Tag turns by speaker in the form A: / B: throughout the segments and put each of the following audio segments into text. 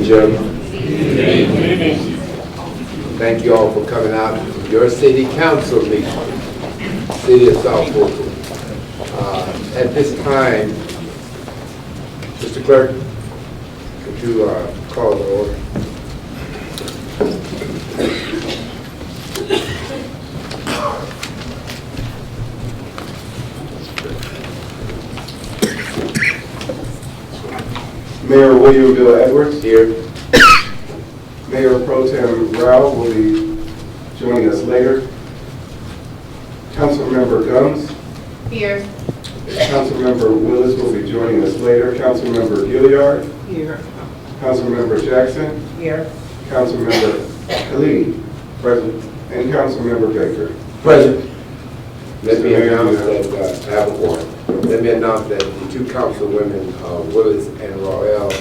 A: evening, gentlemen. Thank you all for coming out to your city council meeting, City of South Fulton. At this time, Mr. Clerk, could you call the order?
B: Mayor Williamville Edwards.
A: Here.
B: Mayor Pro Tem Rao will be joining us later. Councilmember Gumbs.
C: Here.
B: Councilmember Willis will be joining us later. Councilmember Gilliard.
C: Here.
B: Councilmember Jackson.
C: Here.
B: Councilmember Khalid. Present. And Councilmember Baker.
A: Present. Let me announce that I have a warrant. Let me announce that the two councilwomen, Willis and Royale,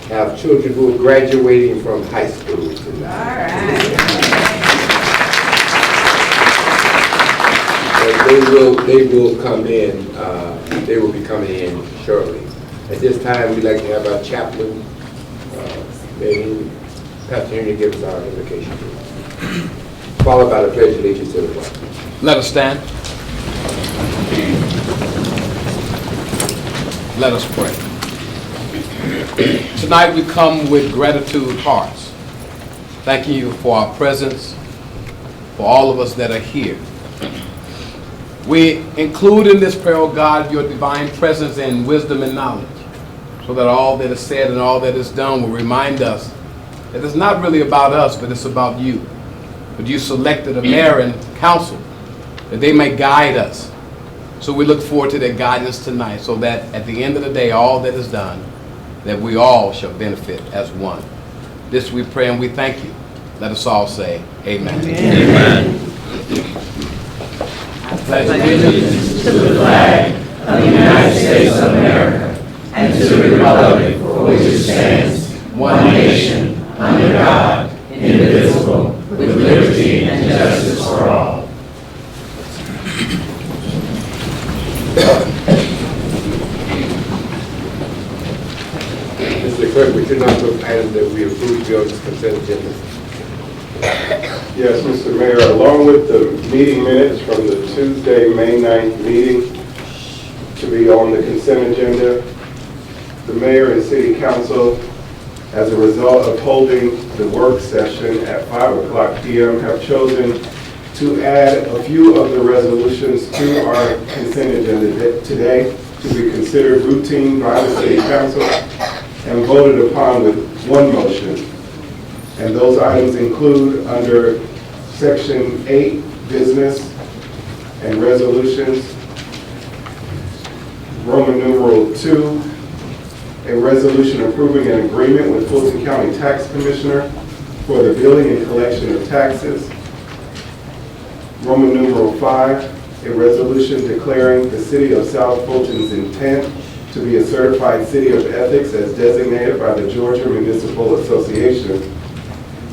A: have children who are graduating from high school tonight.
C: All right.
A: They will come in. They will be coming in shortly. At this time, we'd like to have our chaplain, Pastor Henry, give us our invocation, followed by the pledge of allegiance to the flag.
D: Let us stand. Let us pray. Tonight we come with gratitude hearts, thanking you for our presence, for all of us that are here. We include in this prayer, oh God, your divine presence and wisdom and knowledge, so that all that is said and all that is done will remind us that it's not really about us, but it's about you. But you selected a mayor and council that they may guide us. So we look forward to their guidance tonight, so that at the end of the day, all that is done, that we all shall benefit as one. This we pray and we thank you. Let us all say amen.
E: Amen.
D: I pledge allegiance
E: To the flag of the United States of America and to the republic for which it stands, one nation, under God, indivisible, with liberty and justice for all.
A: Mr. Clerk, we should not put items that we approved on this consent agenda.
B: Yes, Mr. Mayor, along with the meeting minutes from the Tuesday, May 9th meeting to be on the consent agenda, the mayor and city council, as a result of holding the work session at 5:00 p.m., have chosen to add a few of the resolutions to our consent agenda today to be considered routine by the city council and voted upon with one motion. And those items include under Section 8, Business and Resolutions, Roman numeral 2, a resolution approving an agreement with Fulton County Tax Commissioner for the billing and collection of taxes, Roman numeral 5, a resolution declaring the City of South Fulton's intent to be a certified city of ethics as designated by the Georgia Municipal Association,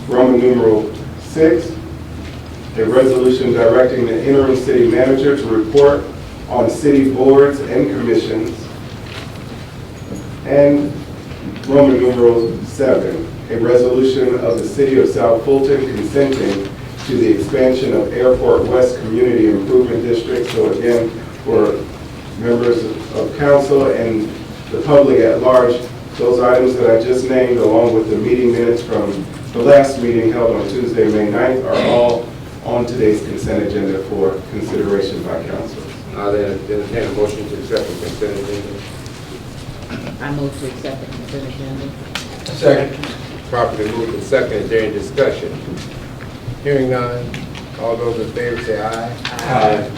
B: Roman numeral 6, a resolution directing the interim city manager to report on city boards and commissions, and Roman numeral 7, a resolution of the City of South Fulton consenting to the expansion of Airport West Community Improvement District. So again, for members of council and the public at large, those items that I just named, along with the meeting minutes from the last meeting held on Tuesday, May 9th, are all on today's consent agenda for consideration by council.
A: I'll entertain a motion to accept the consent agenda.
C: I move to accept the consent agenda.
A: Second. Properly moved and second. Is there any discussion? Hearing none. All those in favor say aye. Aye.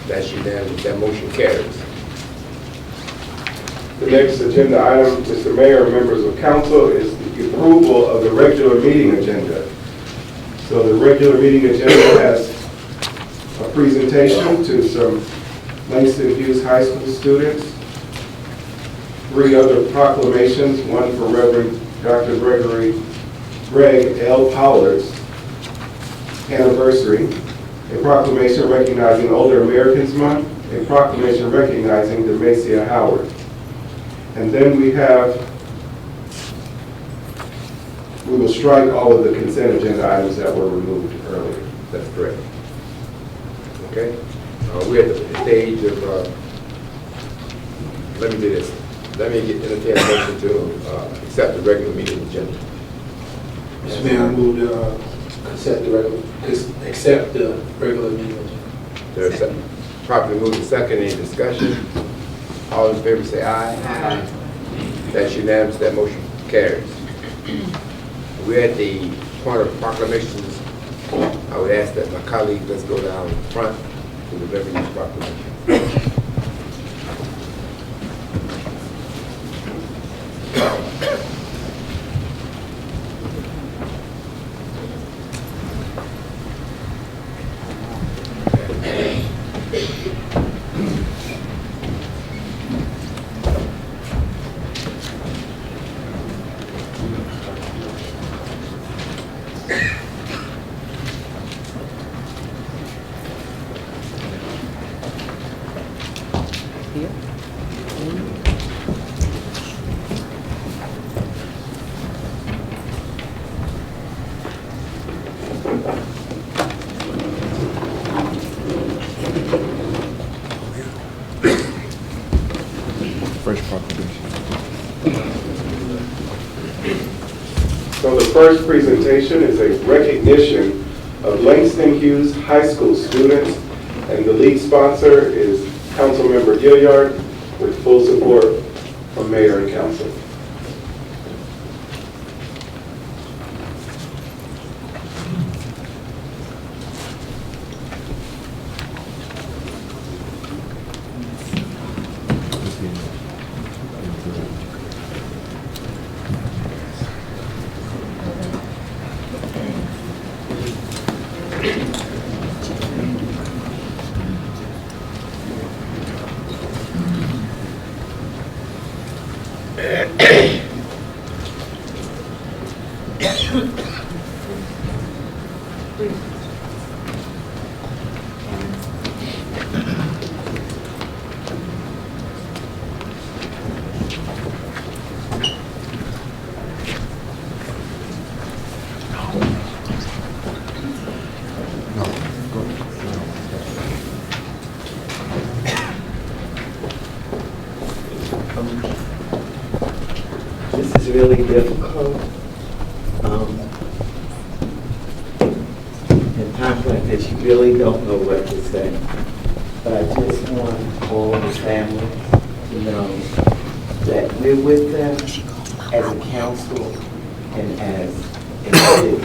A: That's unanimous. That motion carries.
B: The next agenda item, Mr. Mayor, members of council, is the approval of the regular meeting agenda. So the regular meeting agenda has a presentation to some Langston Hughes High School students, 3 other proclamations, one for Reverend Dr. Greg L. Pollard's anniversary, a proclamation recognizing Older Americans Month, a proclamation recognizing Demacia Howard. And then we have We will strike all of the consent agenda items that were removed earlier.
A: That's correct. Okay? We're at the stage of, let me do this. Let me entertain a motion to accept the regular meeting agenda.
F: Mr. Mayor, I move to accept the regular meeting agenda.
A: There's a properly moved and second. Any discussion? All in favor say aye. Aye. That's unanimous. That motion carries. We're at the point of proclamations. I would ask that my colleagues, let's go down front to deliver these proclamations.
D: First proclamation.
B: So the first presentation is a recognition of Langston Hughes High School students, and the lead sponsor is Councilmember Gilliard with full support from Mayor and Council.
G: This is really difficult. In times like this, you really don't know what to say. But I just want all the families to know that we're with them as a council and as a city.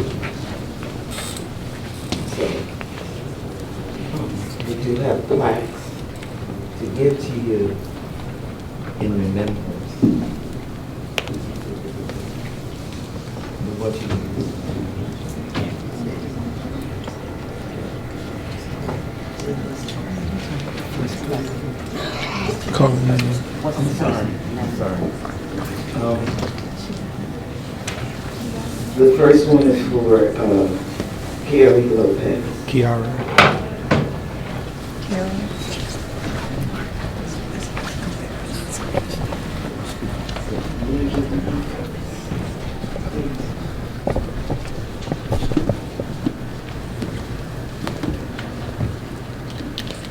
G: So, we do have plaques to give to you in remembrance. What you I'm sorry. The first one is for Carrie Lopez.
F: Kiara.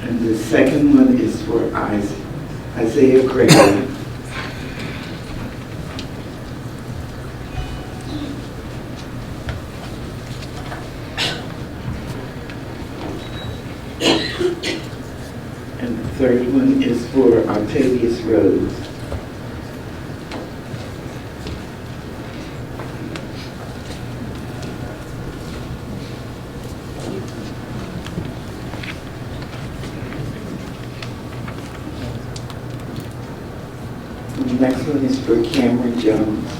G: And the second one is for Isaiah Craig. And the third one is for Octavius Rose. The next one is for Cameron Jones.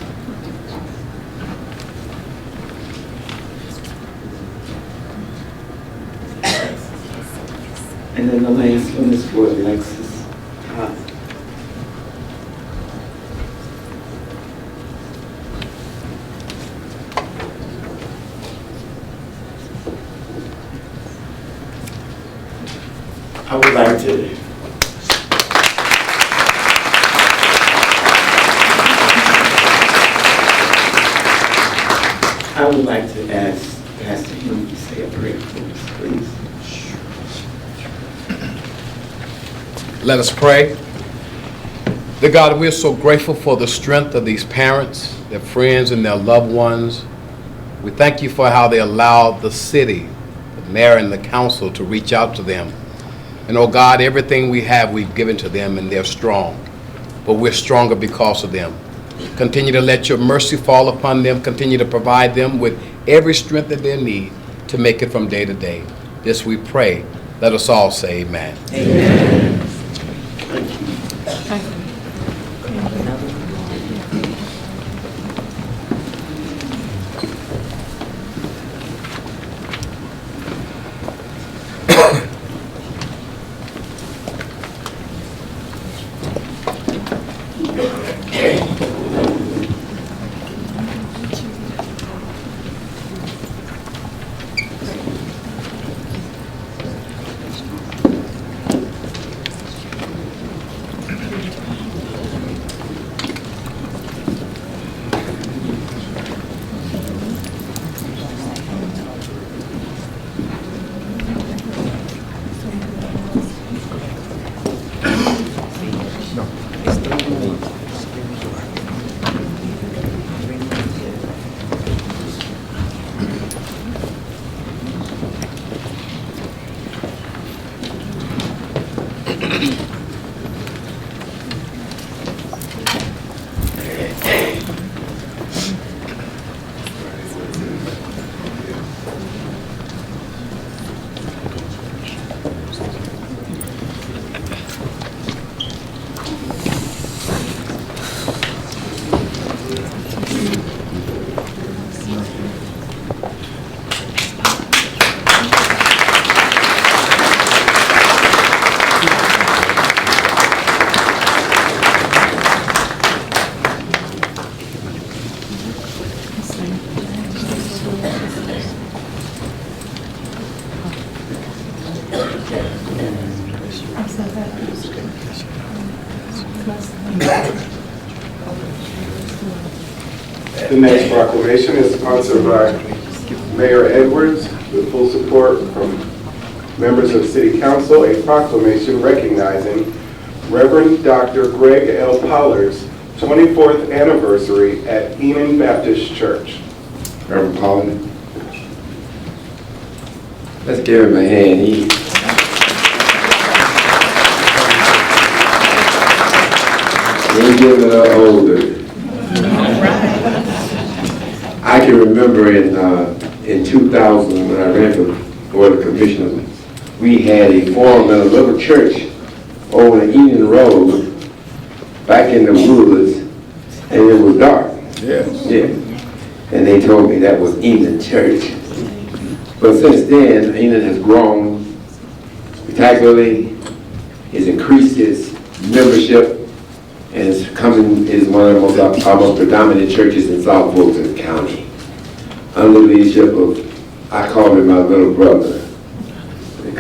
G: And then the last one is for Alexis Todd. I would like to I would like to ask Pastor Hume to say a prayer for us, please.
D: Let us pray. Dear God, we're so grateful for the strength of these parents, their friends, and their loved ones. We thank you for how they allowed the city, the mayor, and the council to reach out to them. And oh God, everything we have, we've given to them, and they're strong. But we're stronger because of them. Continue to let your mercy fall upon them. Continue to provide them with every strength that they need to make it from day to day. This we pray. Let us all say amen.
E: Amen.
B: The next proclamation is sponsored by Mayor Edwards with full support from members of City Council, a proclamation recognizing Reverend Dr. Greg L. Pollard's 24th anniversary at Enon Baptist Church.
H: Reverend Pollard. Let's give him a hand. He's getting a little older. I can remember in 2000 when I ran for Board of Commissioners, we had a forum in a little church over the Enon Road back in the woods, and it was dark.
D: Yes.
H: Yeah. And they told me that was Enon Church. But since then, Enon has grown spectacularly. It's increased its membership, and it's one of the most predominant churches in South Fulton County. Under the leadership of, I call him my little brother.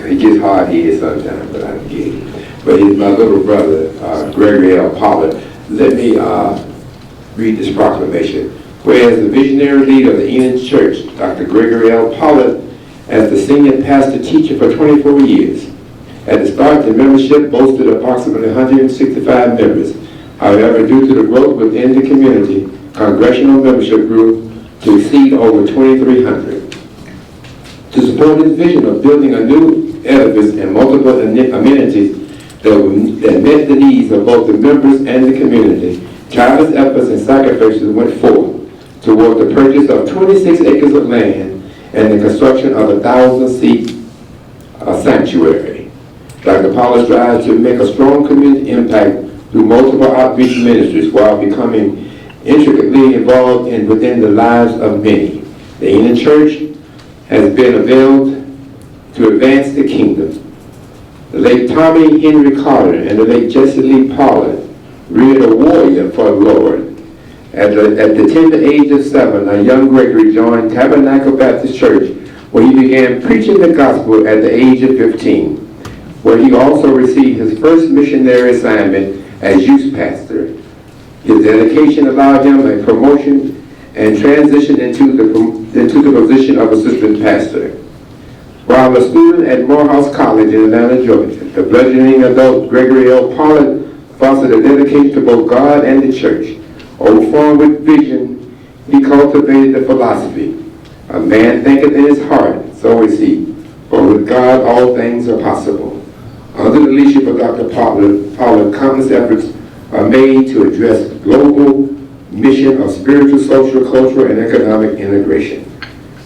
H: He gets hard-headed sometimes, but I get it. But he's my little brother, Gregory L. Pollard. Let me read this proclamation. Whereas the visionary leader of the Enon Church, Dr. Gregory L. Pollard, as the senior pastor teacher for 24 years. At the start, the membership boasted approximately 165 members. However, due to the growth within the community, congressional membership grew to exceed over 2,300. To support his vision of building a new edifice and multiple amenities that met the needs of both the members and the community, tireless efforts and sacrifices went forth toward the purchase of 26 acres of land and the construction of a 1,000-seat sanctuary. Dr. Pollard strives to make a strong community impact through multiple outreach ministries while becoming intricately involved within the lives of many. The Enon Church has been availed to advance the kingdom. The late Tommy Henry Carter and the late Jesse Lee Pollard reared a warrior for the Lord. At the tender age of 7, a young Gregory joined Tabernacle Baptist Church, where he began preaching the gospel at the age of 15, where he also received his first missionary assignment as youth pastor. His dedication allowed him a promotion and transitioned into the position of assistant pastor. While a student at Morehouse College in Atlanta, Georgia, the burgeoning adult Gregory L. Pollard fostered a dedication to both God and the church. Overflowing with vision, he cultivated the philosophy, a man thinketh in his heart, so is he. For with God all things are possible. Under the leadership of Dr. Pollard, countless efforts are made to address global mission of spiritual, social, cultural, and economic integration.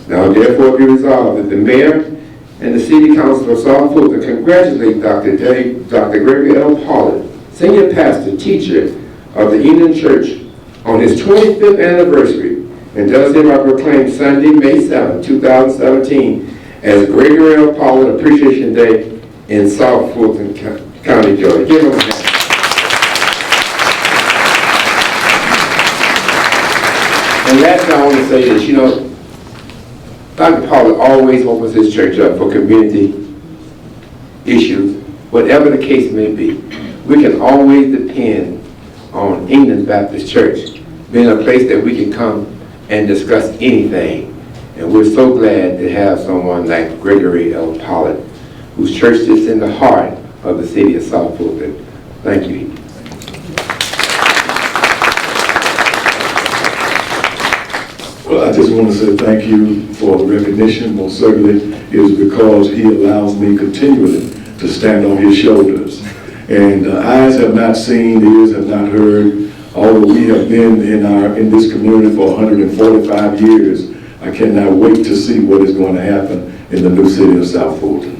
H: Now therefore be resolved that the mayor and the city council of South Fulton congratulate Dr. Gregory L. Pollard, senior pastor, teacher of the Enon Church, on his 25th anniversary, and does hereby proclaim Sunday, May 7, 2017, as Gregory L. Pollard Appreciation Day in South Fulton County, Georgia. Give him a hand. And last, I want to say this, Dr. Pollard always opens his church up for community issues, whatever the case may be. We can always depend on England Baptist Church being a place that we can come and discuss anything. And we're so glad to have someone like Gregory L. Pollard, whose church sits in the heart of the city of South Fulton. Thank you.
I: Well, I just want to say thank you for the recognition. Most certainly it is because he allows me continually to stand on his shoulders. And eyes have not seen, ears have not heard. Although we have been in this community for 145 years, I cannot wait to see what is going to happen in the new city of South Fulton.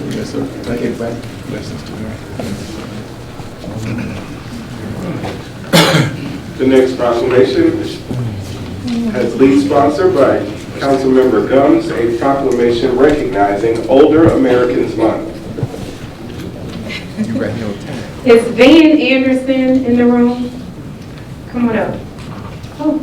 D: Yes, sir. Thank you, everybody. Blessings to you.
B: The next proclamation has lead sponsor by Councilmember Gumbs, a proclamation recognizing Older Americans Month.
D: You right here on time.
J: Is Van Anderson in the room? Come on up. Oh.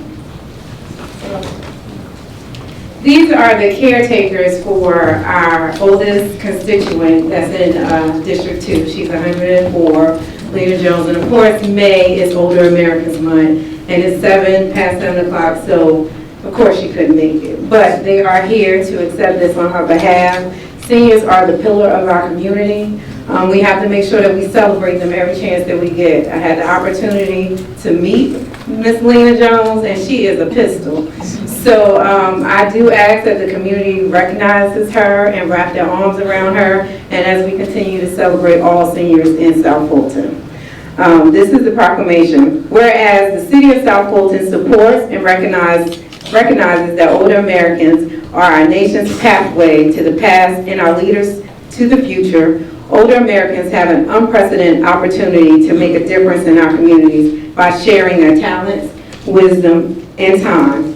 J: These are the caretakers for our oldest constituent that's in District 2. She's 104, Lena Jones. And of course, May is Older Americans Month, and it's past 7 o'clock, so of course she couldn't make it. But they are here to accept this on her behalf. Seniors are the pillar of our community. We have to make sure that we celebrate them every chance that we get. I had the opportunity to meet Miss Lena Jones, and she is a pistol. So I do ask that the community recognizes her and wrap their arms around her, and as we continue to celebrate all seniors in South Fulton. This is the proclamation. Whereas the city of South Fulton supports and recognizes that older Americans are our nation's pathway to the past and our leaders to the future, older Americans have an unprecedented opportunity to make a difference in our communities by sharing their talents, wisdom, and time.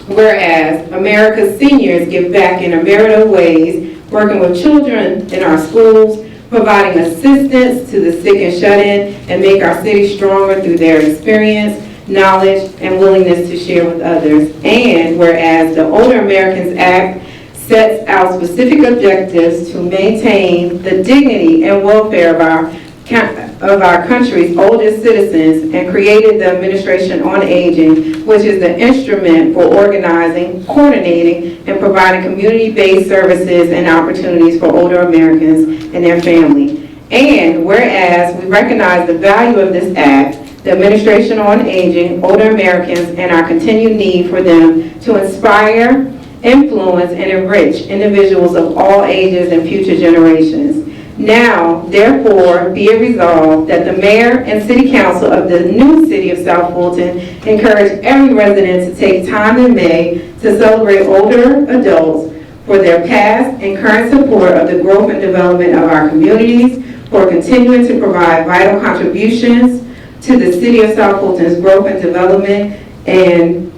J: Whereas America's seniors give back in a myriad of ways, working with children in our schools, providing assistance to the sick and shut-in, and make our city stronger through their experience, knowledge, and willingness to share with others. And whereas the Older Americans Act sets out specific objectives to maintain the dignity and welfare of our country's oldest citizens, and created the Administration on Aging, which is the instrument for organizing, coordinating, and providing community-based services and opportunities for older Americans and their family. And whereas we recognize the value of this act, the Administration on Aging, older Americans, and our continued need for them to inspire, influence, and enrich individuals of all ages and future generations. Now, therefore, be it resolved that the mayor and city council of the new city of South Fulton encourage every resident to take time in May to celebrate older adults for their past and current support of the growth and development of our communities, for continuing to provide vital contributions to the city of South Fulton's growth and development, and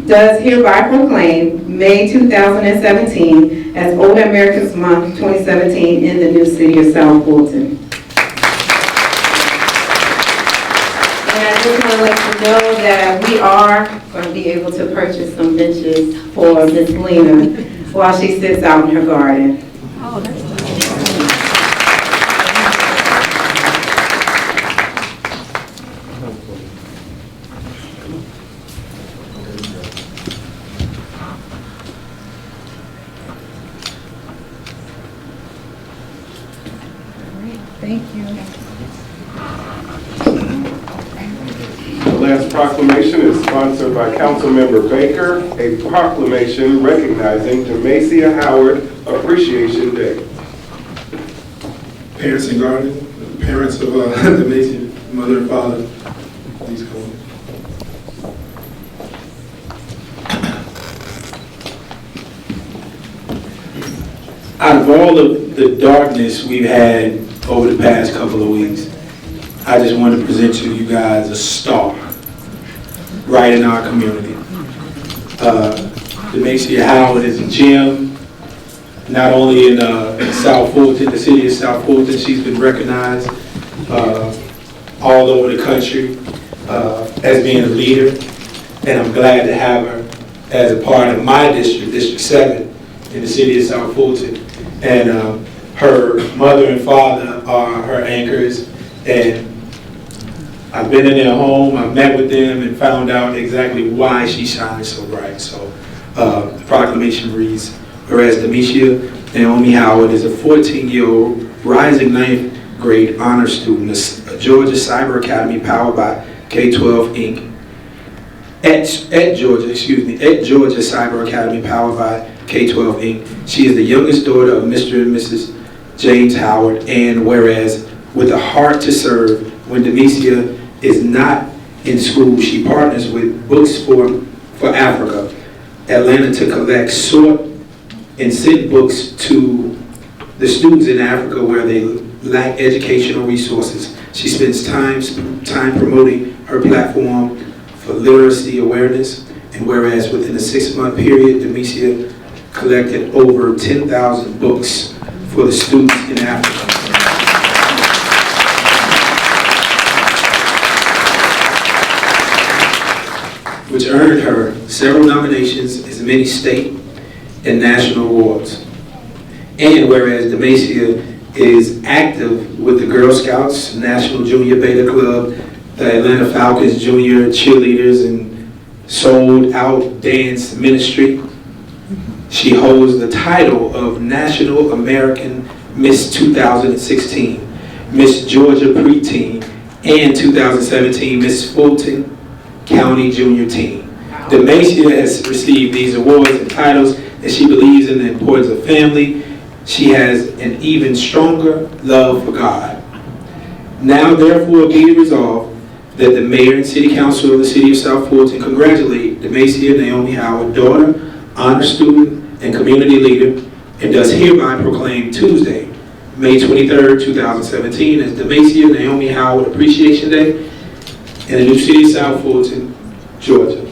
J: does hereby proclaim May 2017 as Older Americans Month 2017 in the new city of South Fulton. And I just want to let you know that we are going to be able to purchase some benches for Miss Lena while she sits out in her garden.
C: Thank you.
B: The last proclamation is sponsored by Councilmember Baker, a proclamation recognizing Demacia Howard Appreciation Day.
F: Parents and guardians, parents of Demacia, mother and father, please come.
K: Out of all of the darkness we've had over the past couple of weeks, I just want to present to you guys a star right in our community. Demacia Howard is a gem, not only in South Fulton, the city of South Fulton. She's been recognized all over the country as being a leader, and I'm glad to have her as a part of my district, District 7, in the city of South Fulton. And her mother and father are her anchors, and I've been in their home, I've met with them and found out exactly why she shines so bright. So the proclamation reads, whereas Demacia Naomi Howard is a 14-year-old rising 9th grade honor student at Georgia Cyber Academy powered by K-12 Inc. At Georgia Cyber Academy powered by K-12 Inc. She is the youngest daughter of Mr. and Mrs. James Howard, and whereas with a heart to serve, when Demacia is not in school, she partners with Books for Africa, Atlanta, to collect, sort, and send books to the students in Africa where they lack educational resources. She spends time promoting her platform for literacy awareness, and whereas within a 6-month period, Demacia collected over 10,000 books for the students in Africa. Which earned her several nominations, as many state and national awards. And whereas Demacia is active with the Girl Scouts, National Junior Beta Club, the Atlanta Falcons Junior Cheerleaders, and Sold Out Dance Ministry, she holds the title of National American Miss 2016, Miss Georgia Preteen, and 2017 Miss Fulton County Junior Team. Demacia has received these awards and titles, and she believes in the importance of family. She has an even stronger love for God. Now, therefore, be it resolved that the Mayor and City Council of the City of South Fulton congratulate Demacia Naomi Howard, daughter, honor student, and community leader, and does hereby proclaim Tuesday, May 23rd, 2017 as Demacia Naomi Howard Appreciation Day in the new city of South Fulton, Georgia.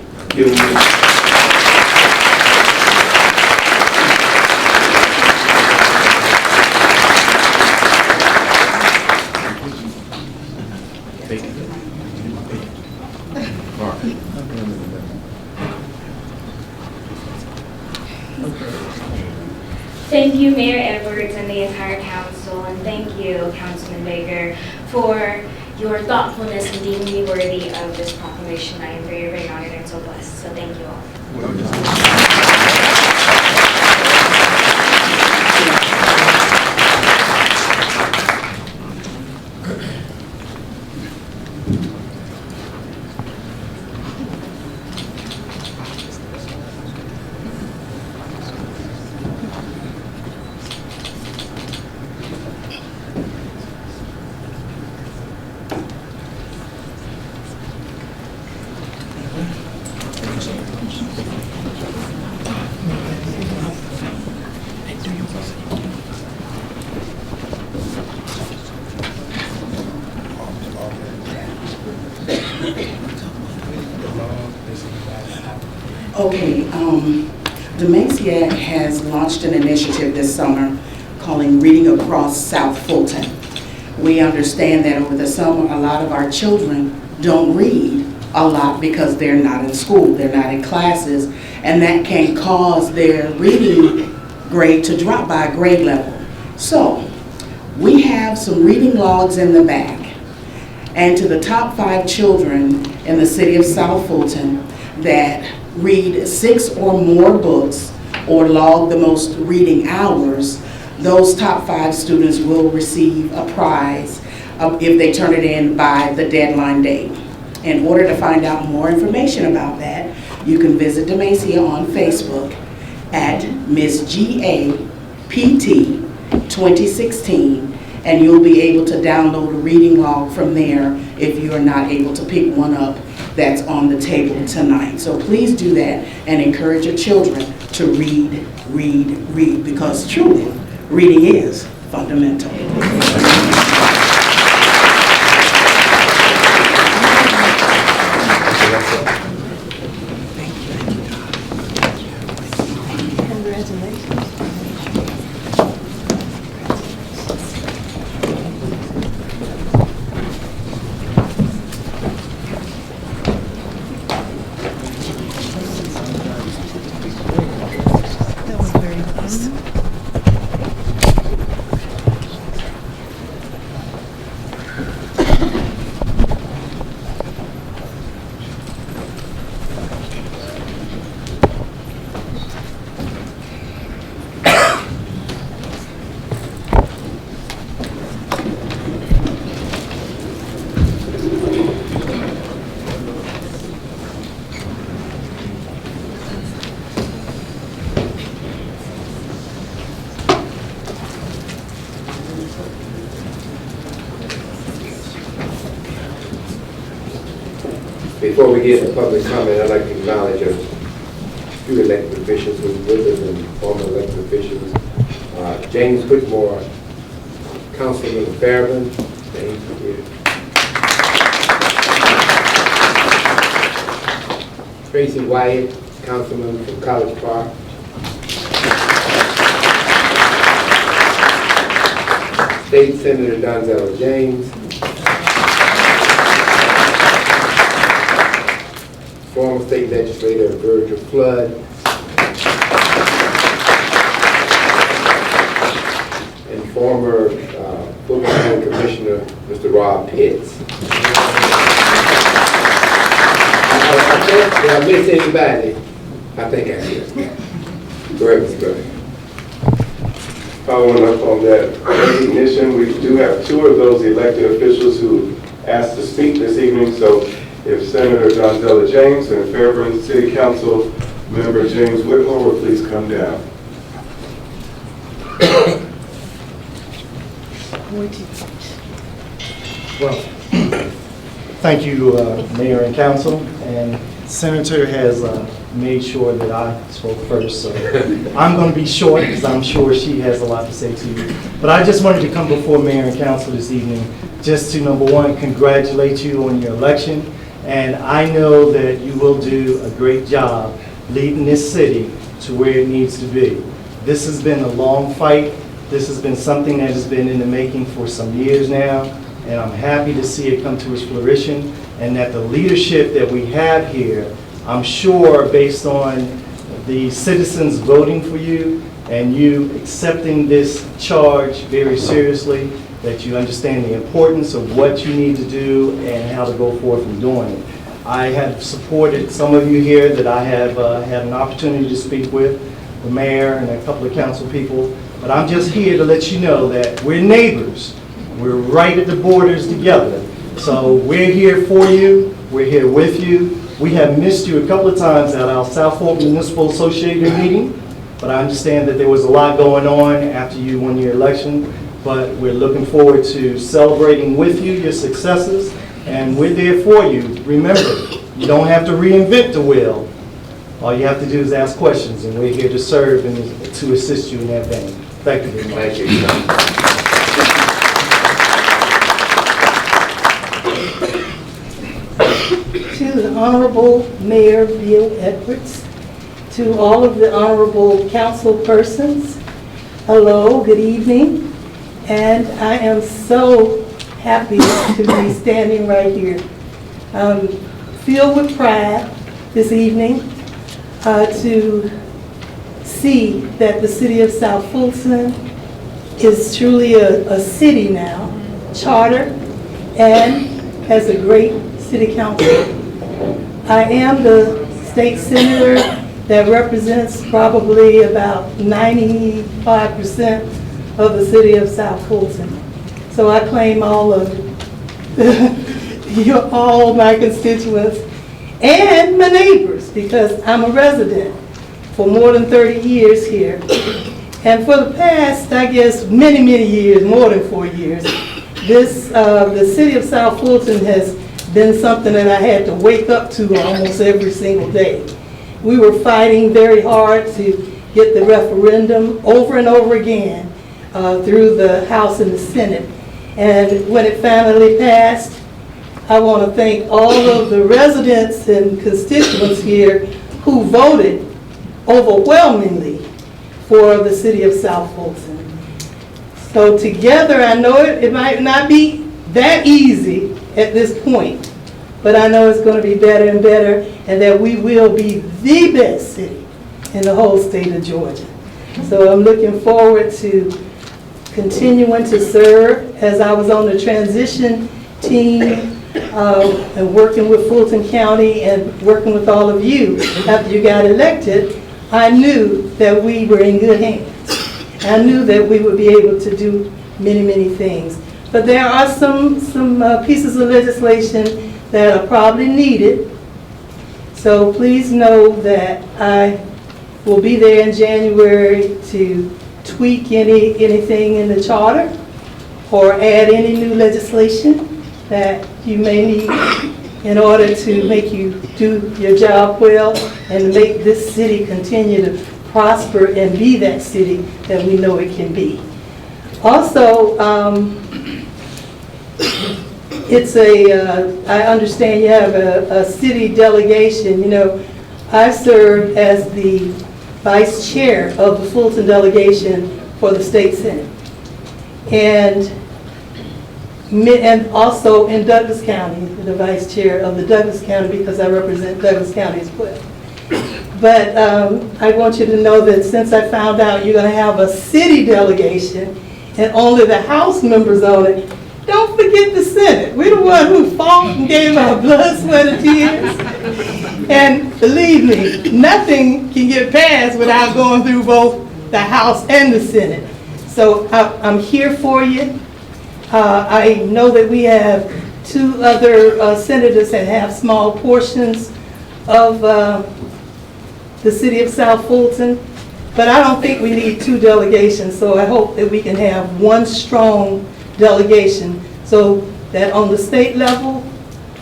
L: Thank you, Mayor Edwards and the entire council, and thank you, Councilman Baker, for your thoughtfulness in deeming me worthy of this proclamation. I am very, very honored and so blessed, so thank you all.
M: Okay, Demacia has launched an initiative this summer calling Reading Across South Fulton. We understand that over the summer, a lot of our children don't read a lot because they're not in school, they're not in classes, and that can cause their reading grade to drop by a grade level. So, we have some reading logs in the back. And to the top 5 children in the city of South Fulton that read 6 or more books or log the most reading hours, those top 5 students will receive a prize if they turn it in by the deadline date. In order to find out more information about that, you can visit Demacia on Facebook at Miss GAPT 2016, and you'll be able to download a reading log from there if you are not able to pick one up that's on the table tonight. So please do that and encourage your children to read, read, read, because truly, reading is fundamental.
A: Before we get to public comment, I'd like to acknowledge a few elected officials who are with us and former elected officials. James Whitmore, Councilman Fairman, James here. Tracy Wyatt, Councilman from College Park. State Senator Donzella James. Former state legislator Virgil Flood, and former Fulton County Commissioner Mr. Rob Pitts. Did I miss anybody? I think I did. Go ahead, Mr. President.
B: Following up on that recognition, we do have 2 of those elected officials who asked to speak this evening, so if Senator Donzella James and Fairburn City Council Member James Whitmore will please come down.
N: Well, thank you, Mayor and Council, and Senator has made sure that I spoke first, so I'm going to be short because I'm sure she has a lot to say to you. But I just wanted to come before Mayor and Council this evening just to, number one, congratulate you on your election. And I know that you will do a great job leading this city to where it needs to be. This has been a long fight. This has been something that has been in the making for some years now, and I'm happy to see it come to its fruition, and that the leadership that we have here, I'm sure based on the citizens voting for you and you accepting this charge very seriously, that you understand the importance of what you need to do and how to go forth in doing it. I have supported some of you here that I have had an opportunity to speak with, the mayor and a couple of council people, but I'm just here to let you know that we're neighbors. We're right at the borders together. So we're here for you, we're here with you. We have missed you a couple of times at our South Fulton Municipal Association meeting, but I understand that there was a lot going on after you won your election. But we're looking forward to celebrating with you your successes, and we're there for you. Remember, you don't have to reinvent the wheel. All you have to do is ask questions, and we're here to serve and to assist you in that vein. Thank you very much.
A: Thank you.
O: To the Honorable Mayor Bill Edwards To all of the honorable council persons, hello, good evening. And I am so happy to be standing right here. Filled with pride this evening to see that the city of South Fulton is truly a city now, charter, and has a great city council. I am the state senator that represents probably about 95% of the city of South Fulton. So I claim all of all my constituents and my neighbors, because I'm a resident for more than 30 years here. And for the past, I guess, many years, more than 4 years, the city of South Fulton has been something that I had to wake up to almost every single day. We were fighting very hard to get the referendum over and over again through the House and the Senate. And when it finally passed, I want to thank all of the residents and constituents here who voted overwhelmingly for the city of South Fulton. So together, I know it might not be that easy at this point, but I know it's going to be better and better, and that we will be the best city in the whole state of Georgia. So I'm looking forward to continuing to serve, as I was on the transition team and working with Fulton County and working with all of you after you got elected. I knew that we were in good hands. I knew that we would be able to do many things. But there are some pieces of legislation that are probably needed. So please know that I will be there in January to tweak anything in the charter or add any new legislation that you may need in order to make you do your job well and make this city continue to prosper and be that city that we know it can be. Also, I understand you have a city delegation. You know, I serve as the vice chair of the Fulton delegation for the state senate. And also in Douglas County, the vice chair of the Douglas County, because I represent Douglas County as well. But I want you to know that since I found out you're going to have a city delegation and only the House members on it, don't forget the Senate. We're the one who fought and gave our blood, sweat, and tears. And believe me, nothing can get passed without going through both the House and the Senate. So I'm here for you. I know that we have 2 other senators that have small portions of the city of South Fulton, but I don't think we need 2 delegations, so I hope that we can have one strong delegation so that on the state level,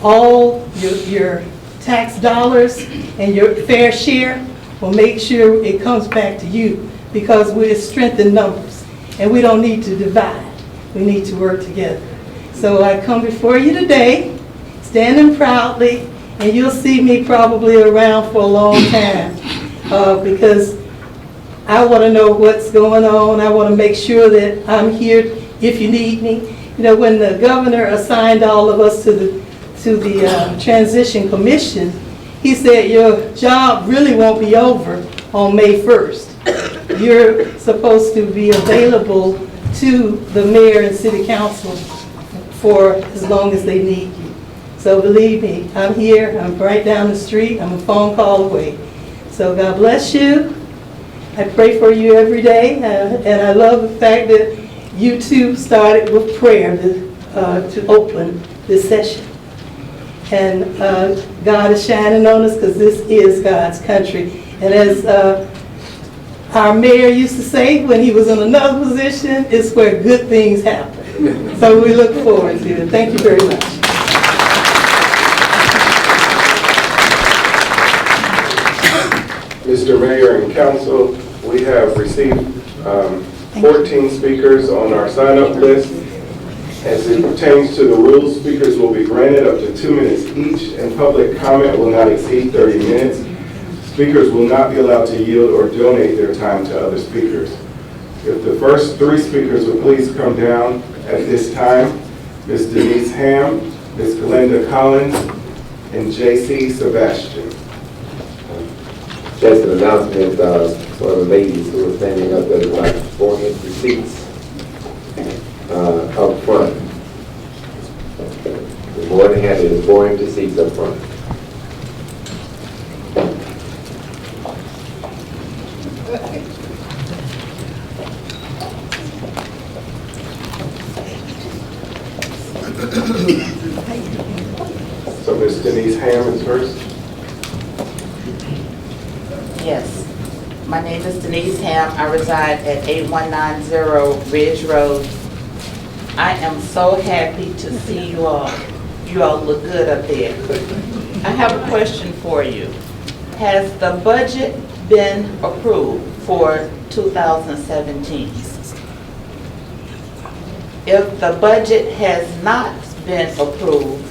O: all your tax dollars and your fair share will make sure it comes back to you, because we're strength in numbers and we don't need to divide. We need to work together. So I come before you today, standing proudly, and you'll see me probably around for a long time because I want to know what's going on. I want to make sure that I'm here if you need me. You know, when the governor assigned all of us to the Transition Commission, he said your job really won't be over on May 1st. You're supposed to be available to the mayor and city council for as long as they need you. So believe me, I'm here, I'm right down the street, I'm a phone call away. So God bless you. I pray for you every day, and I love the fact that you two started with prayer to open this session. And God is shining on us because this is God's country. And as our mayor used to say when he was in another position, it's where good things happen. So we look forward to it. Thank you very much.
B: Mr. Mayor and Council, we have received 14 speakers on our sign-up list. As it pertains to the rules, speakers will be granted up to 2 minutes each, and public comment will not exceed 30 minutes. Speakers will not be allowed to yield or donate their time to other speakers. If the first 3 speakers would please come down at this time, Ms. Denise Ham, Ms. Glenda Collins, and J.C. Sebastian.
H: Just an announcement for the ladies who are standing up that would like to go into seats up front. We're more than happy to go into seats up front.
B: So Ms. Denise Ham is first.
G: Yes. My name is Denise Ham. I reside at 8190 Ridge Road. I am so happy to see you all. You all look good up there. I have a question for you. Has the budget been approved for 2017? If the budget has not been approved,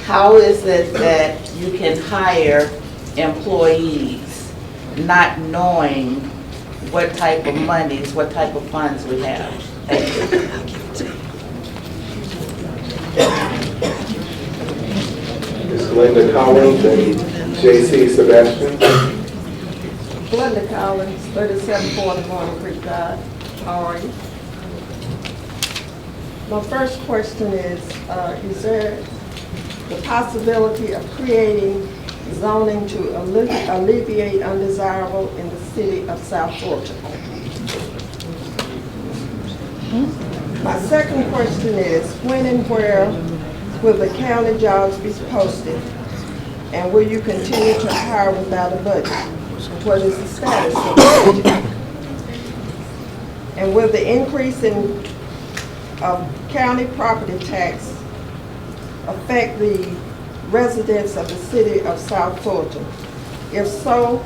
G: how is it that you can hire employees not knowing what type of monies, what type of funds we have? Thank you.
B: Ms. Glenda Collins and J.C. Sebastian.
P: Glenda Collins, 3740 Morning Creek Drive. How are you? My first question is there the possibility of creating zoning to alleviate undesirable in the city of South Fulton? My second question is, when and where will the county jobs be posted? And will you continue to hire without a budget? What is the status of the budget? And will the increase in county property tax affect the residents of the city of South Fulton? If so,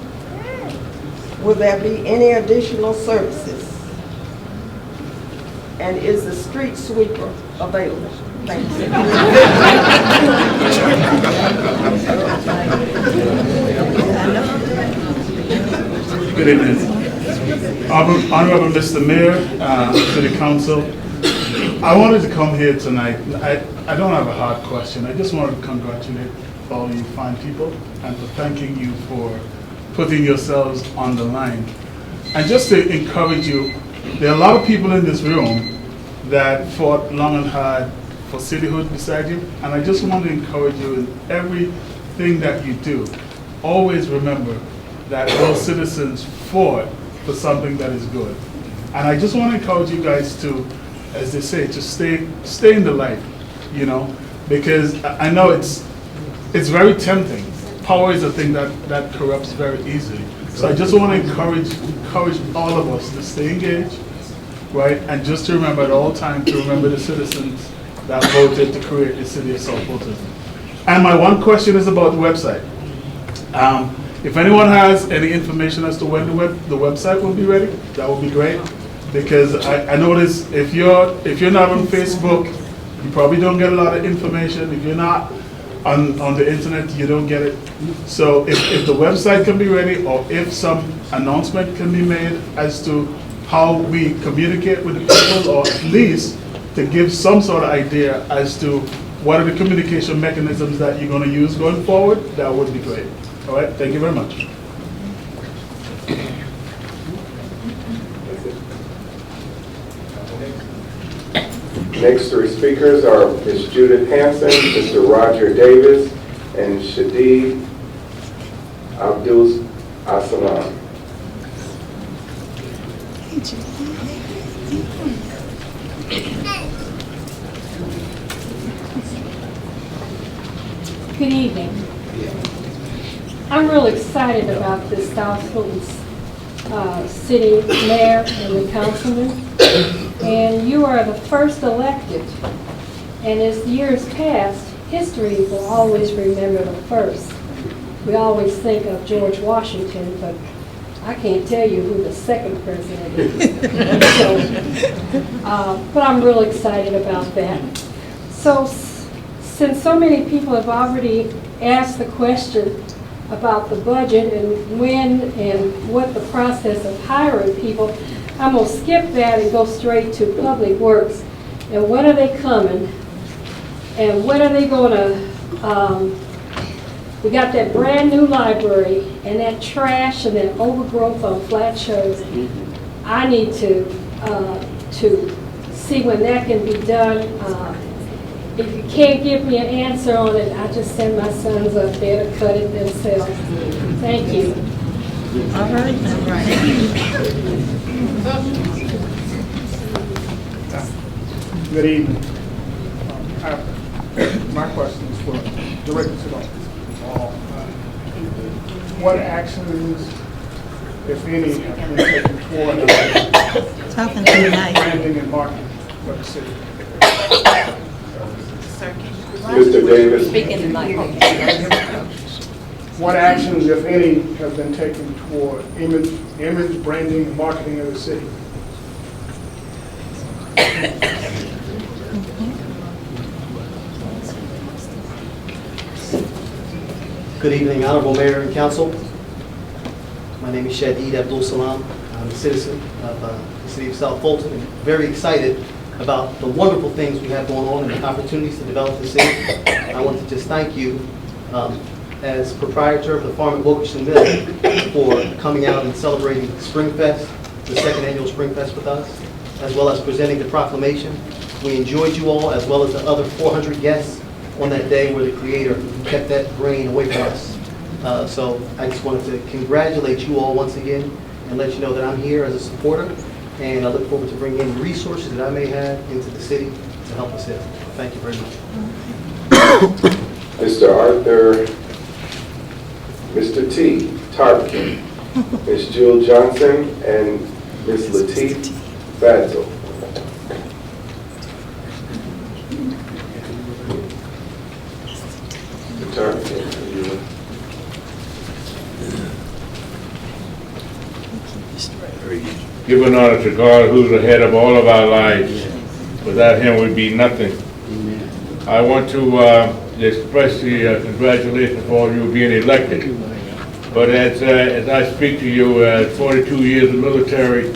P: will there be any additional services? And is the street sweeper available? Thank you.
Q: Good evening. Honorable Mr. Mayor, City Council, I wanted to come here tonight. I don't have a hard question. I just wanted to congratulate all you fine people and for thanking you for putting yourselves on the line. And just to encourage you, there are a lot of people in this room that fought long and hard for cityhood beside you, and I just want to encourage you in everything that you do. Always remember that those citizens fought for something that is good. And I just want to encourage you guys to, as they say, to stay in the light, you know, because I know it's very tempting. Power is a thing that corrupts very easily. So I just want to encourage all of us to stay engaged, right? And just to remember at all times to remember the citizens that voted to create the city of South Fulton. And my one question is about the website. If anyone has any information as to when the website will be ready, that would be great. Because I notice if you're not on Facebook, you probably don't get a lot of information. If you're not on the internet, you don't get it. So if the website can be ready, or if some announcement can be made as to how we communicate with the people, or at least to give some sort of idea as to what are the communication mechanisms that you're going to use going forward, that would be great. All right, thank you very much.
B: Next 3 speakers are Ms. Judith Hanson, Mr. Roger Davis, and Shadid Abdul Assalam.
R: Good evening. I'm real excited about this South Fulton city mayor and the councilman. And you are the first elected. And as years pass, history will always remember the first. We always think of George Washington, but I can't tell you who the second president is. But I'm real excited about that. So since so many people have already asked the question, about the budget and when and what the process of hiring people. I'm going to skip that and go straight to Public Works. And when are they coming? And when are they going to, we got that brand new library and that trash and that overgrowth on flat shows. I need to see when that can be done. If you can't give me an answer on it, I just send my sons up there to cut it themselves. Thank you.
O: All right.
Q: Good evening. My question is for Director Siddall. What actions, if any, have been taken toward branding and marketing for the city?
B: Mr. Davis.
C: Speaking in my
Q: What actions, if any, have been taken toward image, branding, and marketing of the city?
N: Good evening, Honorable Mayor and Council. My name is Shadid Abdul Salam. I'm a citizen of the city of South Fulton, and very excited about the wonderful things we have going on and the opportunities to develop the city. I want to just thank you as proprietor of the Farm at Wilkerson Mill for coming out and celebrating Springfest, the second annual Springfest with us, as well as presenting the proclamation. We enjoyed you all, as well as the other 400 guests on that day where the Creator kept that rain away from us. So I just wanted to congratulate you all once again and let you know that I'm here as a supporter, and I look forward to bringing any resources that I may have into the city to help us here. Thank you very much.
B: Mr. Arthur, Mr. T. Tarpkin, Ms. Jewel Johnson, and Ms. Latif Fazel. Mr. Tarpkin, you.
S: Giving honor to God, who's the head of all of our lives. Without him, we'd be nothing. I want to express the congratulations for you being elected. But as I speak to you, 42 years of military,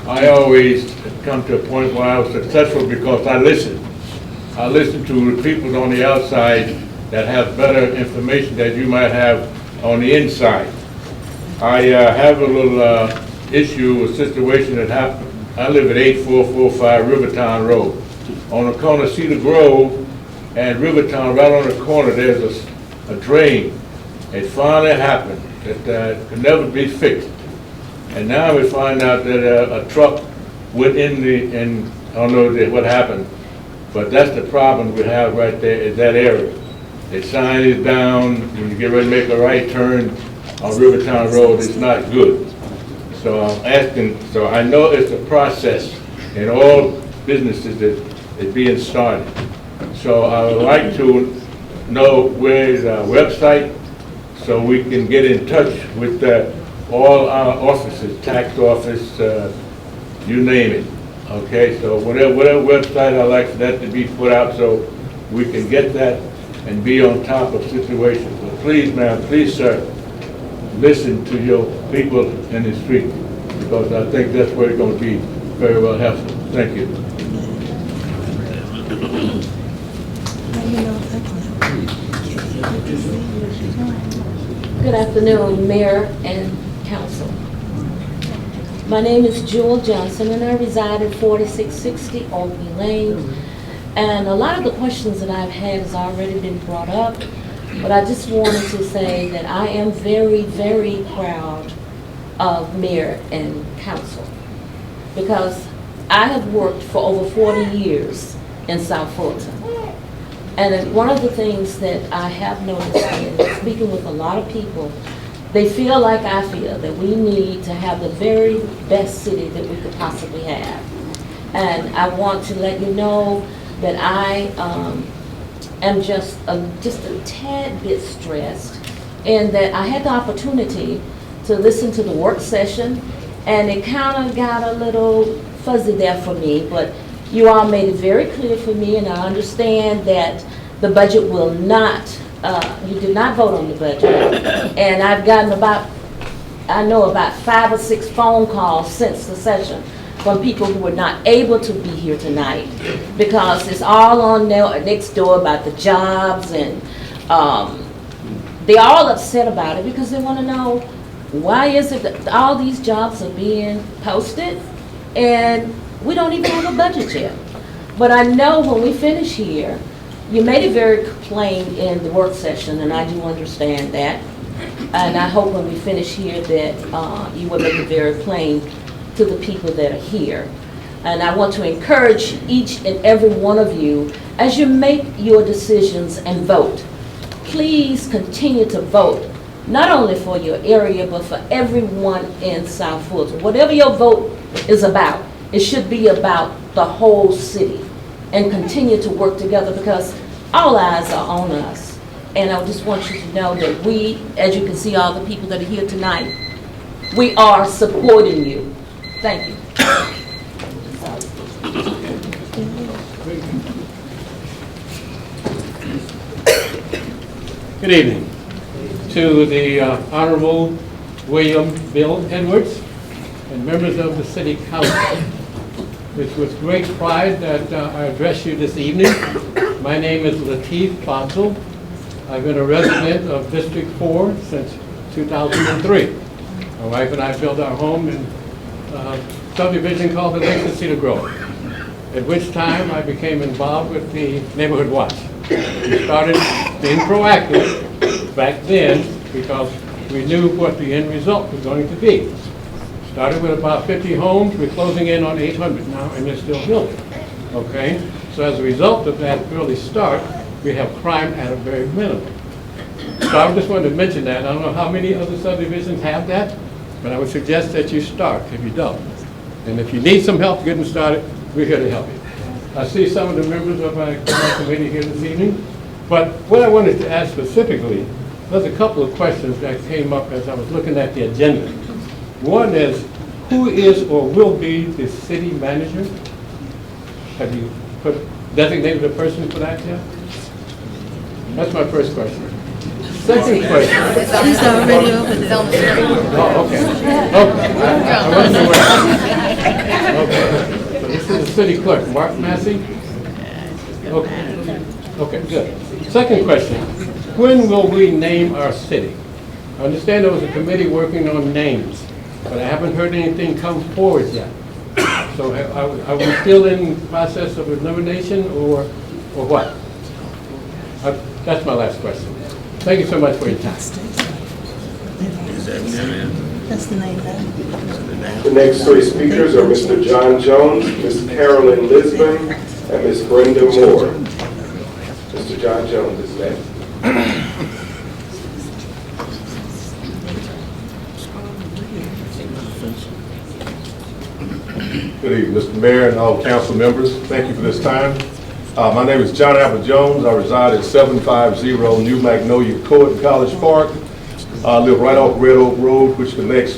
S: I always come to a point where I was successful because I listened. I listened to the people on the outside that have better information that you might have on the inside. I have a little issue, a situation that happened. I live at 8445 Rivertown Road. On the corner of Cedar Grove and Rivertown, right on the corner, there's a drain. It finally happened. It could never be fixed. And now we find out that a truck went in I don't know what happened, but that's the problem we have right there is that area. The sign is down, when you get ready to make a right turn on Rivertown Road, it's not good. So I'm asking, so I know it's a process in all businesses that is being started. So I would like to know where is our website so we can get in touch with all our offices, tax office, you name it. Okay, so whatever website I'd like for that to be put out so we can get that and be on top of situations. So please, ma'am, please, sir, listen to your people in the street, because I think that's where it's going to be very well helpful. Thank you.
C: Good afternoon, Mayor and Council. My name is Jewel Johnson, and I reside at 4660 Albany Lane. And a lot of the questions that I've had has already been brought up, but I just wanted to say that I am very, very proud of Mayor and Council, because I have worked for over 40 years in South Fulton. And one of the things that I have noticed in speaking with a lot of people, they feel like I feel that we need to have the very best city that we could possibly have. And I want to let you know that I am just a tad bit stressed, in that I had the opportunity to listen to the work session, and it kind of got a little fuzzy there for me, but you all made it very clear for me, and I understand that the budget will not you did not vote on the budget. And I've gotten I know about 5 or 6 phone calls since the session from people who were not able to be here tonight because it's all on next door about the jobs, and they're all upset about it because they want to know why is it that all these jobs are being posted and we don't even have a budget yet. But I know when we finish here, you made it very plain in the work session, and I do understand that. And I hope when we finish here that you will make it very plain to the people that are here. And I want to encourage each and every one of you, as you make your decisions and vote, please continue to vote, not only for your area, but for everyone in South Fulton. Whatever your vote is about, it should be about the whole city, and continue to work together because all eyes are on us. And I just want you to know that we, as you can see all the people that are here tonight, we are supporting you. Thank you.
T: Good evening to the Honorable William Bill Edwards and members of the City Council. It's with great pride that I address you this evening. My name is Lateef Fonsel. I've been a resident of District 4 since 2003. My wife and I built our home in a subdivision called the Lakes of Cedar Grove, at which time I became involved with the Neighborhood Watch. We started being proactive back then because we knew what the end result was going to be. Started with about 50 homes. We're closing in on 800 now, and they're still building. Okay? So as a result of that early start, we have crime at a very minimum. So I just wanted to mention that. I don't know how many other subdivisions have that, but I would suggest that you start if you don't. And if you need some help getting started, we're here to help you. I see some of the members of our committee here this evening, but what I wanted to ask specifically, there's a couple of questions that came up as I was looking at the agenda. One is, who is or will be the city manager? Have you designated a person for that yet? That's my first question. Second question.
E: She's already over there.
T: Oh, okay. Okay. I wasn't aware. Okay. So this is the city clerk, Mark Massey? Okay. Okay, good. Second question. When will we name our city? I understand there was a committee working on names, but I haven't heard anything come forward yet. So are we still in the process of elimination or what? That's my last question. Thank you so much for your time.
O: That's the name.
B: The next 3 speakers are Mr. John Jones, Ms. Carolyn Lisbon, and Ms. Brenda Moore. Mr. John Jones is next.
U: Good evening, Mr. Mayor and all council members. Thank you for this time. My name is John Albert Jones. I reside at 750 New Magnolia Court in College Park. I live right off Red Oak Road, which connects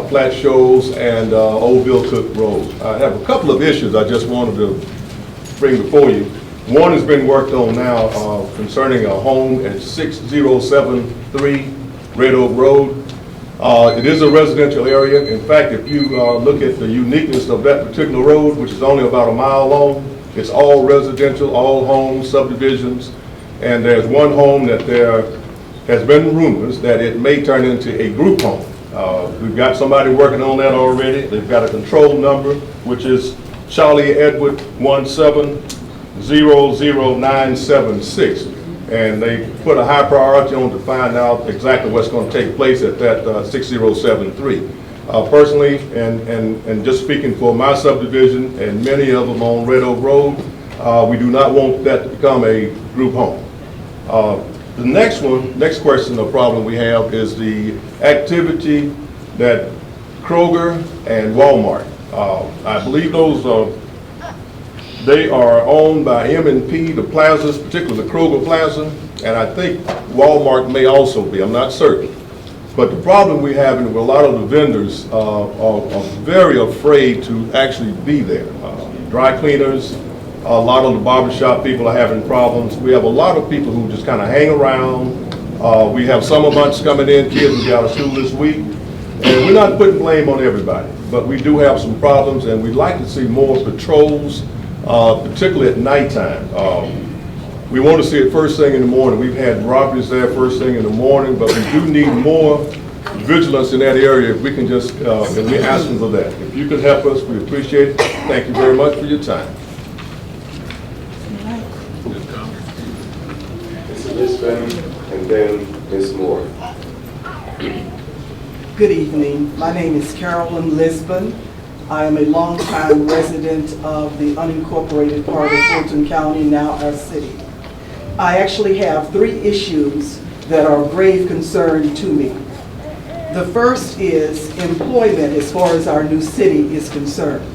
U: Flat Shoals and Oldville Cook Road. I have a couple of issues I just wanted to bring before you. One has been worked on now concerning a home at 6073 Red Oak Road. It is a residential area. In fact, if you look at the uniqueness of that particular road, which is only about a mile long, it's all residential, all homes, subdivisions, and there's one home that there has been rumors that it may turn into a group home. We've got somebody working on that already. They've got a control number, which is Charlie Edward 1700976. And they put a high priority on to find out exactly what's going to take place at that 6073. Personally, and just speaking for my subdivision and many of them on Red Oak Road, we do not want that to become a group home. The next question or problem we have is the activity that Kroger and Walmart, I believe those they are owned by M&P, the plazas, particularly the Kroger Plaza, and I think Walmart may also be, I'm not certain. But the problem we have with a lot of the vendors are very afraid to actually be there. Dry cleaners, A lot of the barbershop people are having problems. We have a lot of people who just kind of hang around. We have summer months coming in, kids will be out of school this week. And we're not putting blame on everybody, but we do have some problems, and we'd like to see more patrols, particularly at nighttime. We want to see it first thing in the morning. We've had robberies there first thing in the morning, but we do need more vigilance in that area. If we can just, and we're asking for that. If you could help us, we appreciate it. Thank you very much for your time.
B: Mr. Lisbon, and then Ms. Moore.
I: Good evening. My name is Carolyn Lisbon. I am a longtime resident of the unincorporated part of Fulton County, now our city. I actually have 3 issues that are of grave concern to me. The first is employment as far as our new city is concerned.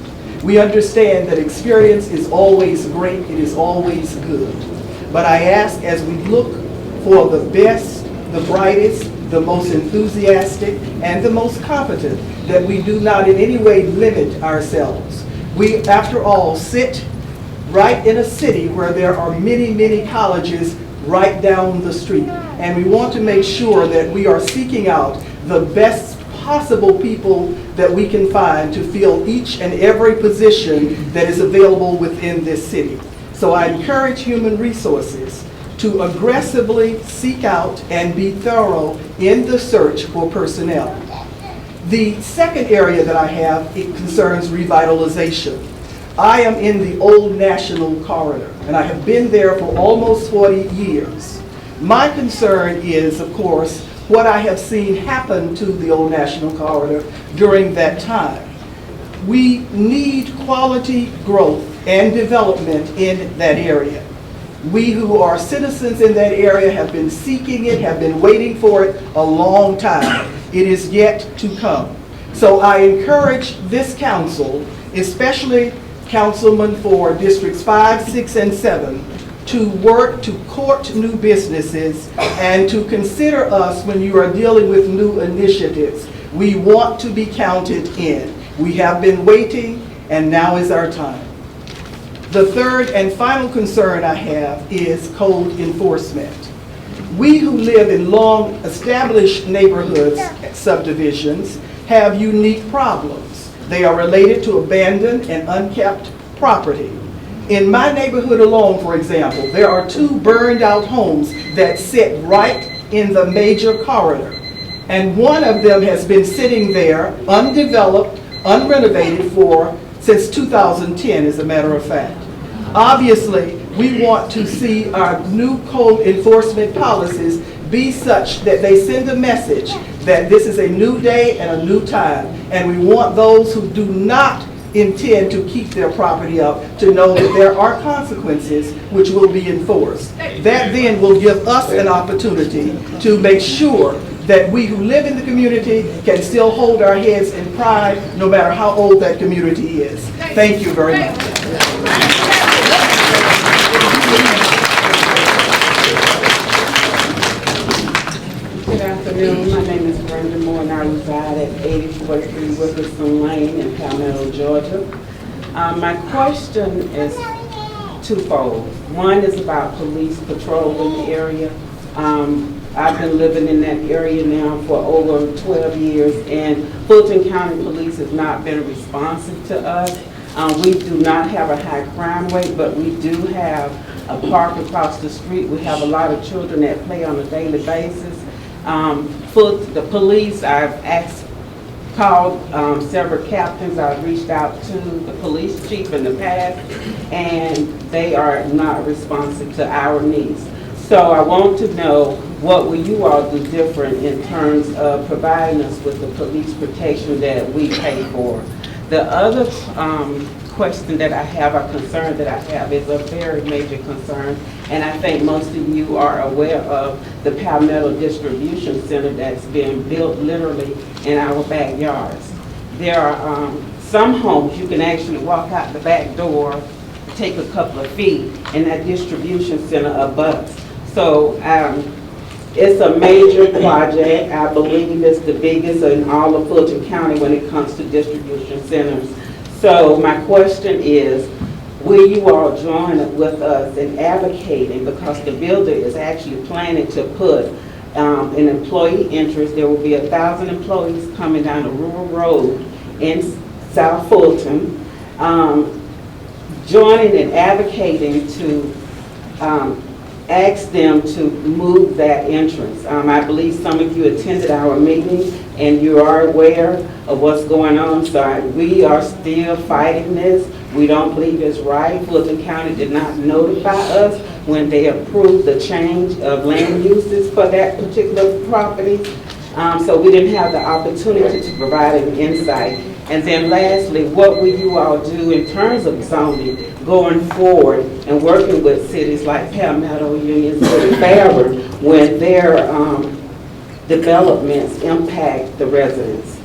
I: We understand that experience is always great, it is always good. But I ask, as we look for the best, the brightest, the most enthusiastic, and the most competent, that we do not in any way limit ourselves. We, after all, sit right in a city where there are many, many colleges right down the street. And we want to make sure that we are seeking out the best possible people that we can find to fill each and every position that is available within this city. So I encourage human resources to aggressively seek out and be thorough in the search for personnel. The second area that I have, it concerns revitalization. I am in the old National Corridor, and I have been there for almost 40 years. My concern is, of course, what I have seen happen to the old National Corridor during that time. We need quality growth and development in that area. We who are citizens in that area have been seeking it, have been waiting for it a long time. It is yet to come. So I encourage this council, especially councilmen for districts 5, 6, and 7, to work to court new businesses and to consider us when you are dealing with new initiatives. We want to be counted in. We have been waiting, and now is our time. The third and final concern I have is code enforcement. We who live in long-established neighborhoods, subdivisions, have unique problems. They are related to abandoned and unkept property. In my neighborhood alone, for example, there are 2 burned out homes that sit right in the major corridor. And one of them has been sitting there undeveloped, unrenovated since 2010, as a matter of fact. Obviously, we want to see our new code enforcement policies be such that they send a message that this is a new day and a new time. And we want those who do not intend to keep their property up to know that there are consequences which will be enforced. That then will give us an opportunity to make sure that we who live in the community can still hold our heads in pride no matter how old that community is. Thank you very much.
V: Good afternoon. My name is Brenda Moore, and I reside at 8043 Wilkerson Lane in Palmetto, Georgia. My question is twofold. One is about police patrol in the area. I've been living in that area now for over 12 years, and Fulton County Police has not been responsive to us. We do not have a high crime rate, but we do have a park across the street. We have a lot of children that play on a daily basis. The police, I've called several captains. I've reached out to the police chief in the past, and they are not responsive to our needs. So I want to know, what will you all do different in terms of providing us with the police protection that we pay for? The other question that I have, or concern that I have, is a very major concern, and I think most of you are aware of the Palmetto Distribution Center that's being built literally in our backyards. There are some homes you can actually walk out the back door, take a couple of feet, and that distribution center abuts. So it's a major project. I believe it's the biggest in all of Fulton County when it comes to distribution centers. So my question is, will you all join with us in advocating, because the builder is actually planning to put an employee interest. There will be 1,000 employees coming down a rural road in South Fulton, joining and advocating to ask them to move that entrance. I believe some of you attended our meeting and you are aware of what's going on. So we are still fighting this. We don't believe it's right. Fulton County did not notify us when they approved the change of land uses for that particular property. So we didn't have the opportunity to provide an insight. And then lastly, what will you all do in terms of zoning going forward and working with cities like Palmetto, Union City, Fairburn, when their developments impact the residents?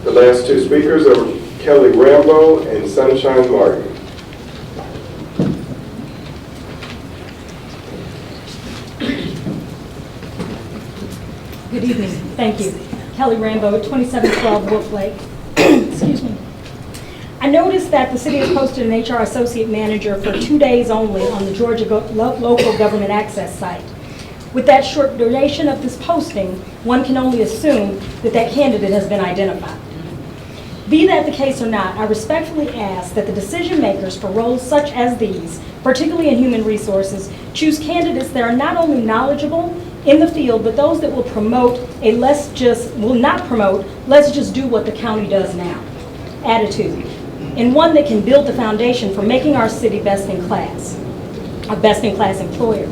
B: The last two speakers are Kelly Rambo and Sunshine Martin.
D: Good evening. Thank you. Kelly Rambo, 2712 Wolf Lake. Excuse me. I noticed that the city has posted an HR associate manager for 2 days only on the Georgia Local Government Access site. With that short duration of this posting, one can only assume that that candidate has been identified. Be that the case or not, I respectfully ask that the decision makers for roles such as these, particularly in human resources, choose candidates that are not only knowledgeable in the field, but those that will promote a let's just do what the county does now attitude, and one that can build the foundation for making our city best in class, a best in class employer.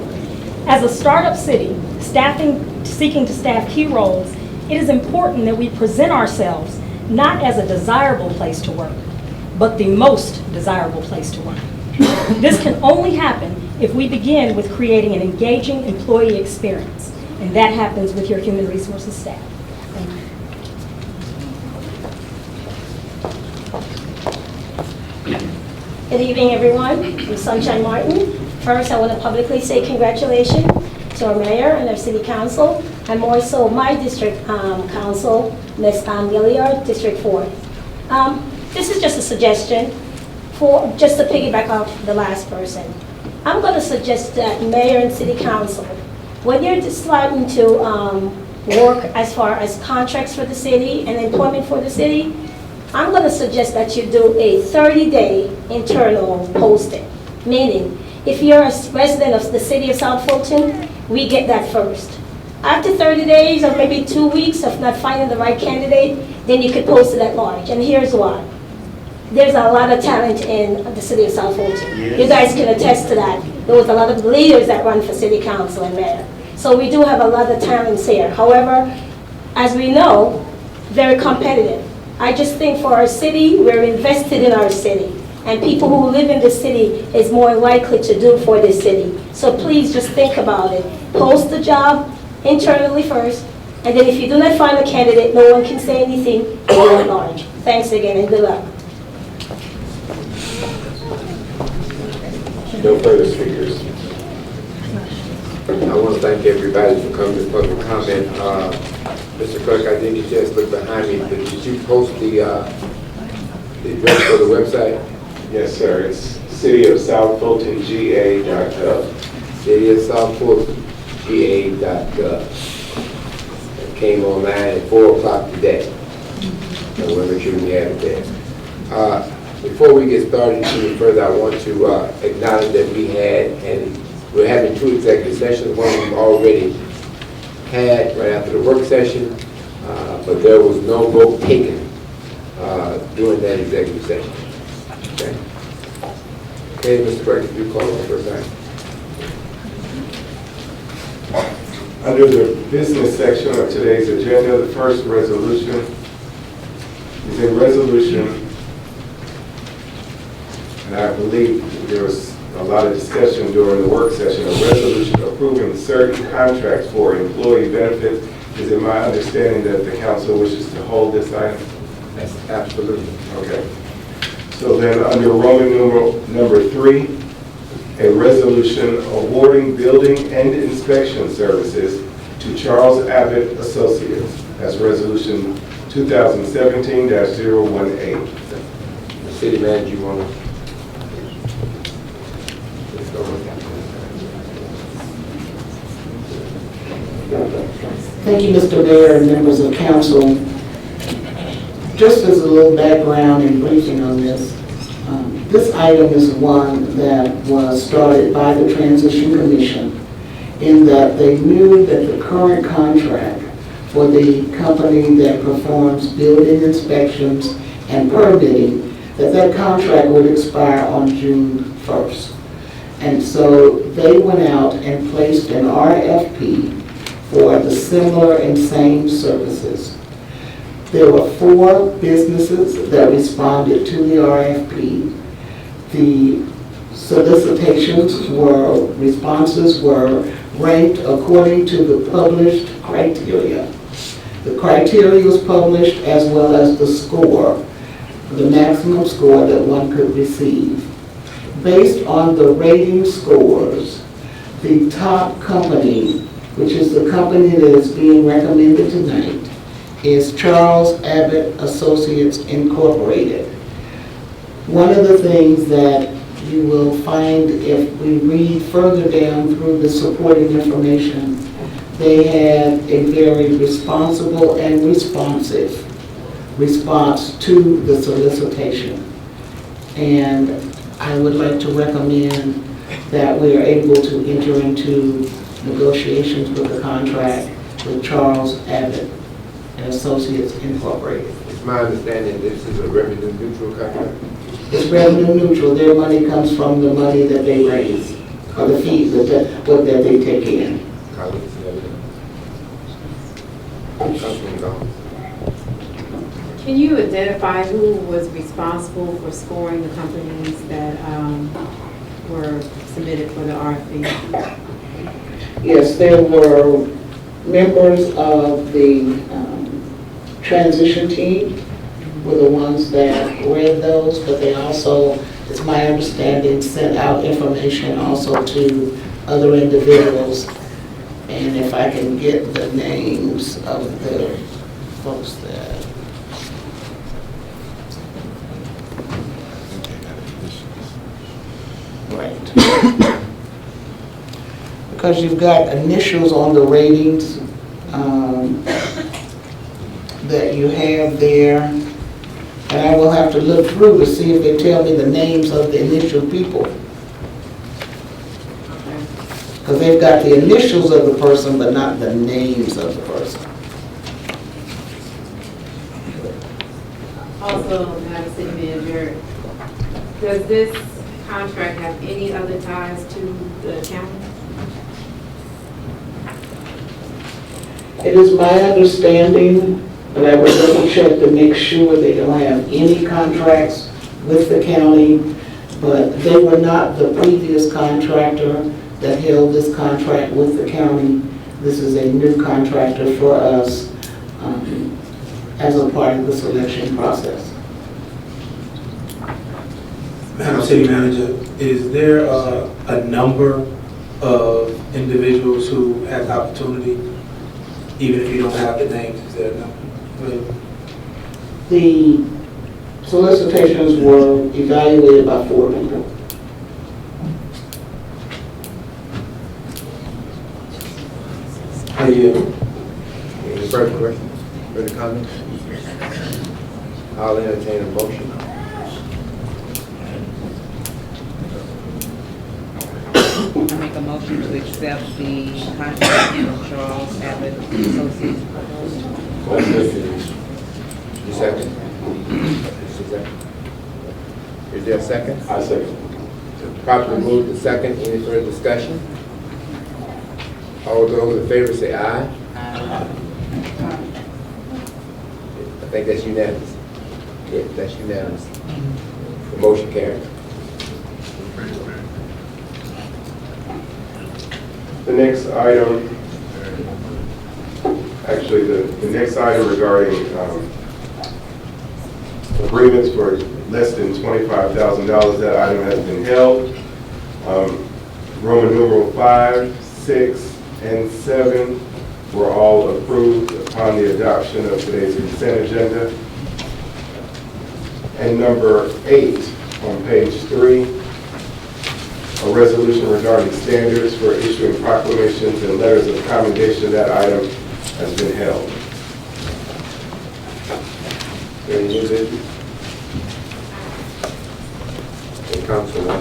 D: As a startup city, seeking to staff key roles, it is important that we present ourselves not as a desirable place to work, but the most desirable place to work. This can only happen if we begin with creating an engaging employee experience, and that happens with your human resources staff. Thank you.
J: Good evening, everyone. I'm Sunshine Martin. First, I want to publicly say congratulations to our mayor and our city council, and more so my district council, Ms. Gilliard, District 4. This is just a suggestion just to piggyback off the last person. I'm going to suggest that mayor and city council, when you're starting to work as far as contracts for the city and employment for the city, I'm going to suggest that you do a 30-day internal posting. Meaning, if you're a resident of the city of South Fulton, we get that first. After 30 days or maybe 2 weeks of not finding the right candidate, then you could post it at large. And here's why. There's a lot of talent in the city of South Fulton. Yes. You guys can attest to that. There was a lot of leaders that run for city council and mayor. So we do have a lot of talents here. However, as we know, very competitive. I just think for our city, we're invested in our city. And people who live in the city is more likely to do for this city. So please just think about it. Post the job internally first, and then if you do not find a candidate, no one can say anything, go at large. Thanks again and good luck.
B: No further speakers.
A: I want to thank everybody for coming to public comment. Mr. Clerk, I didn't get a chance to look behind me, but did you post the address for the website?
B: Yes, sir. It's City of South Fulton GA.gov.
A: City of South Fulton GA.gov. It came online at 4 o'clock today. So we'll make sure we have it there. Before we get started any further, I want to acknowledge that we're having 2 executive sessions. One we've already had right after the work session, but there was no vote taken during that executive session. Okay. Okay, Mr. Clerk, if you call on the first item.
B: Under the business section of today's agenda, the first resolution is a resolution, and I believe there was a lot of discussion during the work session, a resolution approving certain contracts for employee benefits. Is it my understanding that the council wishes to hold this item?
A: That's absolutely.
B: Okay. So then under Roman numeral number 3, a resolution awarding building and inspection services to Charles Abbott Associates. That's resolution 2017-018.
A: City manager, you want to?
G: Thank you, Mr. Mayor and members of council. Just as a little background and briefing on this, this item is one that was started by the Transition Commission in that they knew that the current contract for the company that performs building inspections and permitting, that contract would expire on June 1st. And so they went out and placed an RFP for the similar and same services. There were 4 businesses that responded to the RFP. The responses were ranked according to the published criteria. The criteria was published as well as the score, the maximum score that one could receive. Based on the rating scores, the top company, which is the company that is being recommended tonight, is Charles Abbott Associates Incorporated. One of the things that you will find if we read further down through the supporting information, they had a very responsible and responsive response to the solicitation. And I would like to recommend that we are able to enter into negotiations with the contract with Charles Abbott and Associates Incorporated.
A: It's my understanding this is a revenue neutral contract.
G: It's revenue neutral. Their money comes from the money that they raise, or the fees that they take in.
F: Can you identify who was responsible for scoring the companies that were submitted for the RFP?
G: Yes, there were members of the transition team were the ones that read those, but they also, it's my understanding, sent out information also to other individuals. And if I can get the names of the folks that. Right. Because you've got initials on the ratings that you have there. And I will have to look through to see if they tell me the names of the initial people. Because they've got the initials of the person, but not the names of the person.
F: Also, Madam City Manager, does this contract have any other ties to the county?
G: It is my understanding, but I will double check to make sure they don't have any contracts with the county, but they were not the previous contractor that held this contract with the county. This is a new contractor for us as a part of the selection process.
K: Madam City Manager, is there a number of individuals who had the opportunity, even if you don't have the names, is there a number?
G: The solicitations were evaluated by 4 people.
A: Any further questions, further comments? I'll entertain a motion.
W: I make a motion to accept the contract with Charles Abbott Associates.
A: You second? Is there a second?
B: I second.
A: Properly moved to second. Any further discussion? All those in favor say aye. Aye. I think that's unanimous. Yeah, that's unanimous. The motion carries.
B: The next item, actually the next item regarding agreements for less than $25,000, that item has been held. Roman numeral 5, 6, and 7 were all approved upon the adoption of today's consent agenda. And number 8 on page 3, a resolution regarding standards for issuing proclamations and letters of commendation. That item has been held.
A: Any new business? Councilman,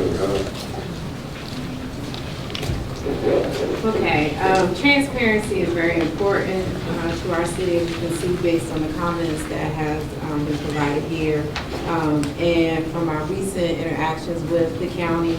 F: Okay, transparency is very important to our city, as you can see based on the comments that have been provided here. And from our recent interactions with the county,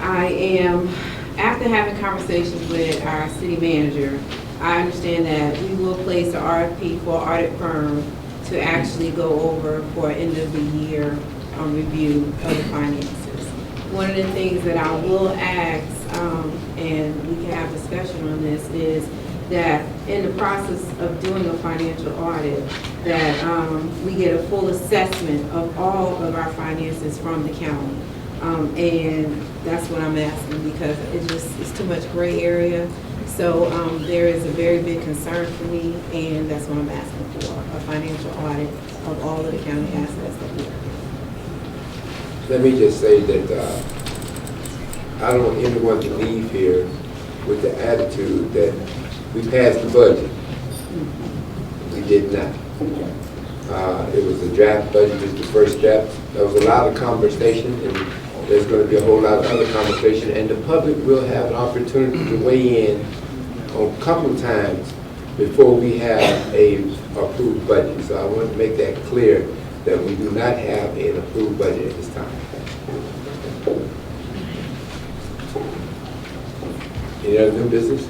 F: I am, after having conversations with our city manager, I understand that we will place an RFP for an audit firm to actually go over for an end of the year review of the finances. One of the things that I will ask, and we can have discussion on this, is that in the process of doing a financial audit, that we get a full assessment of all of our finances from the county. And that's what I'm asking, because it's too much gray area. So there is a very big concern for me, and that's what I'm asking for, a financial audit of all of the county assets that we have.
A: let me just say that I don't want anyone to leave here with the attitude that we passed the budget. We did not. It was a draft budget, just the first draft. There was a lot of conversation, and there's going to be a whole lot of other conversation, and the public will have an opportunity to weigh in on a couple of times before we have a approved budget. So I want to make that clear, that we do not have an approved budget at this time. Any other new business?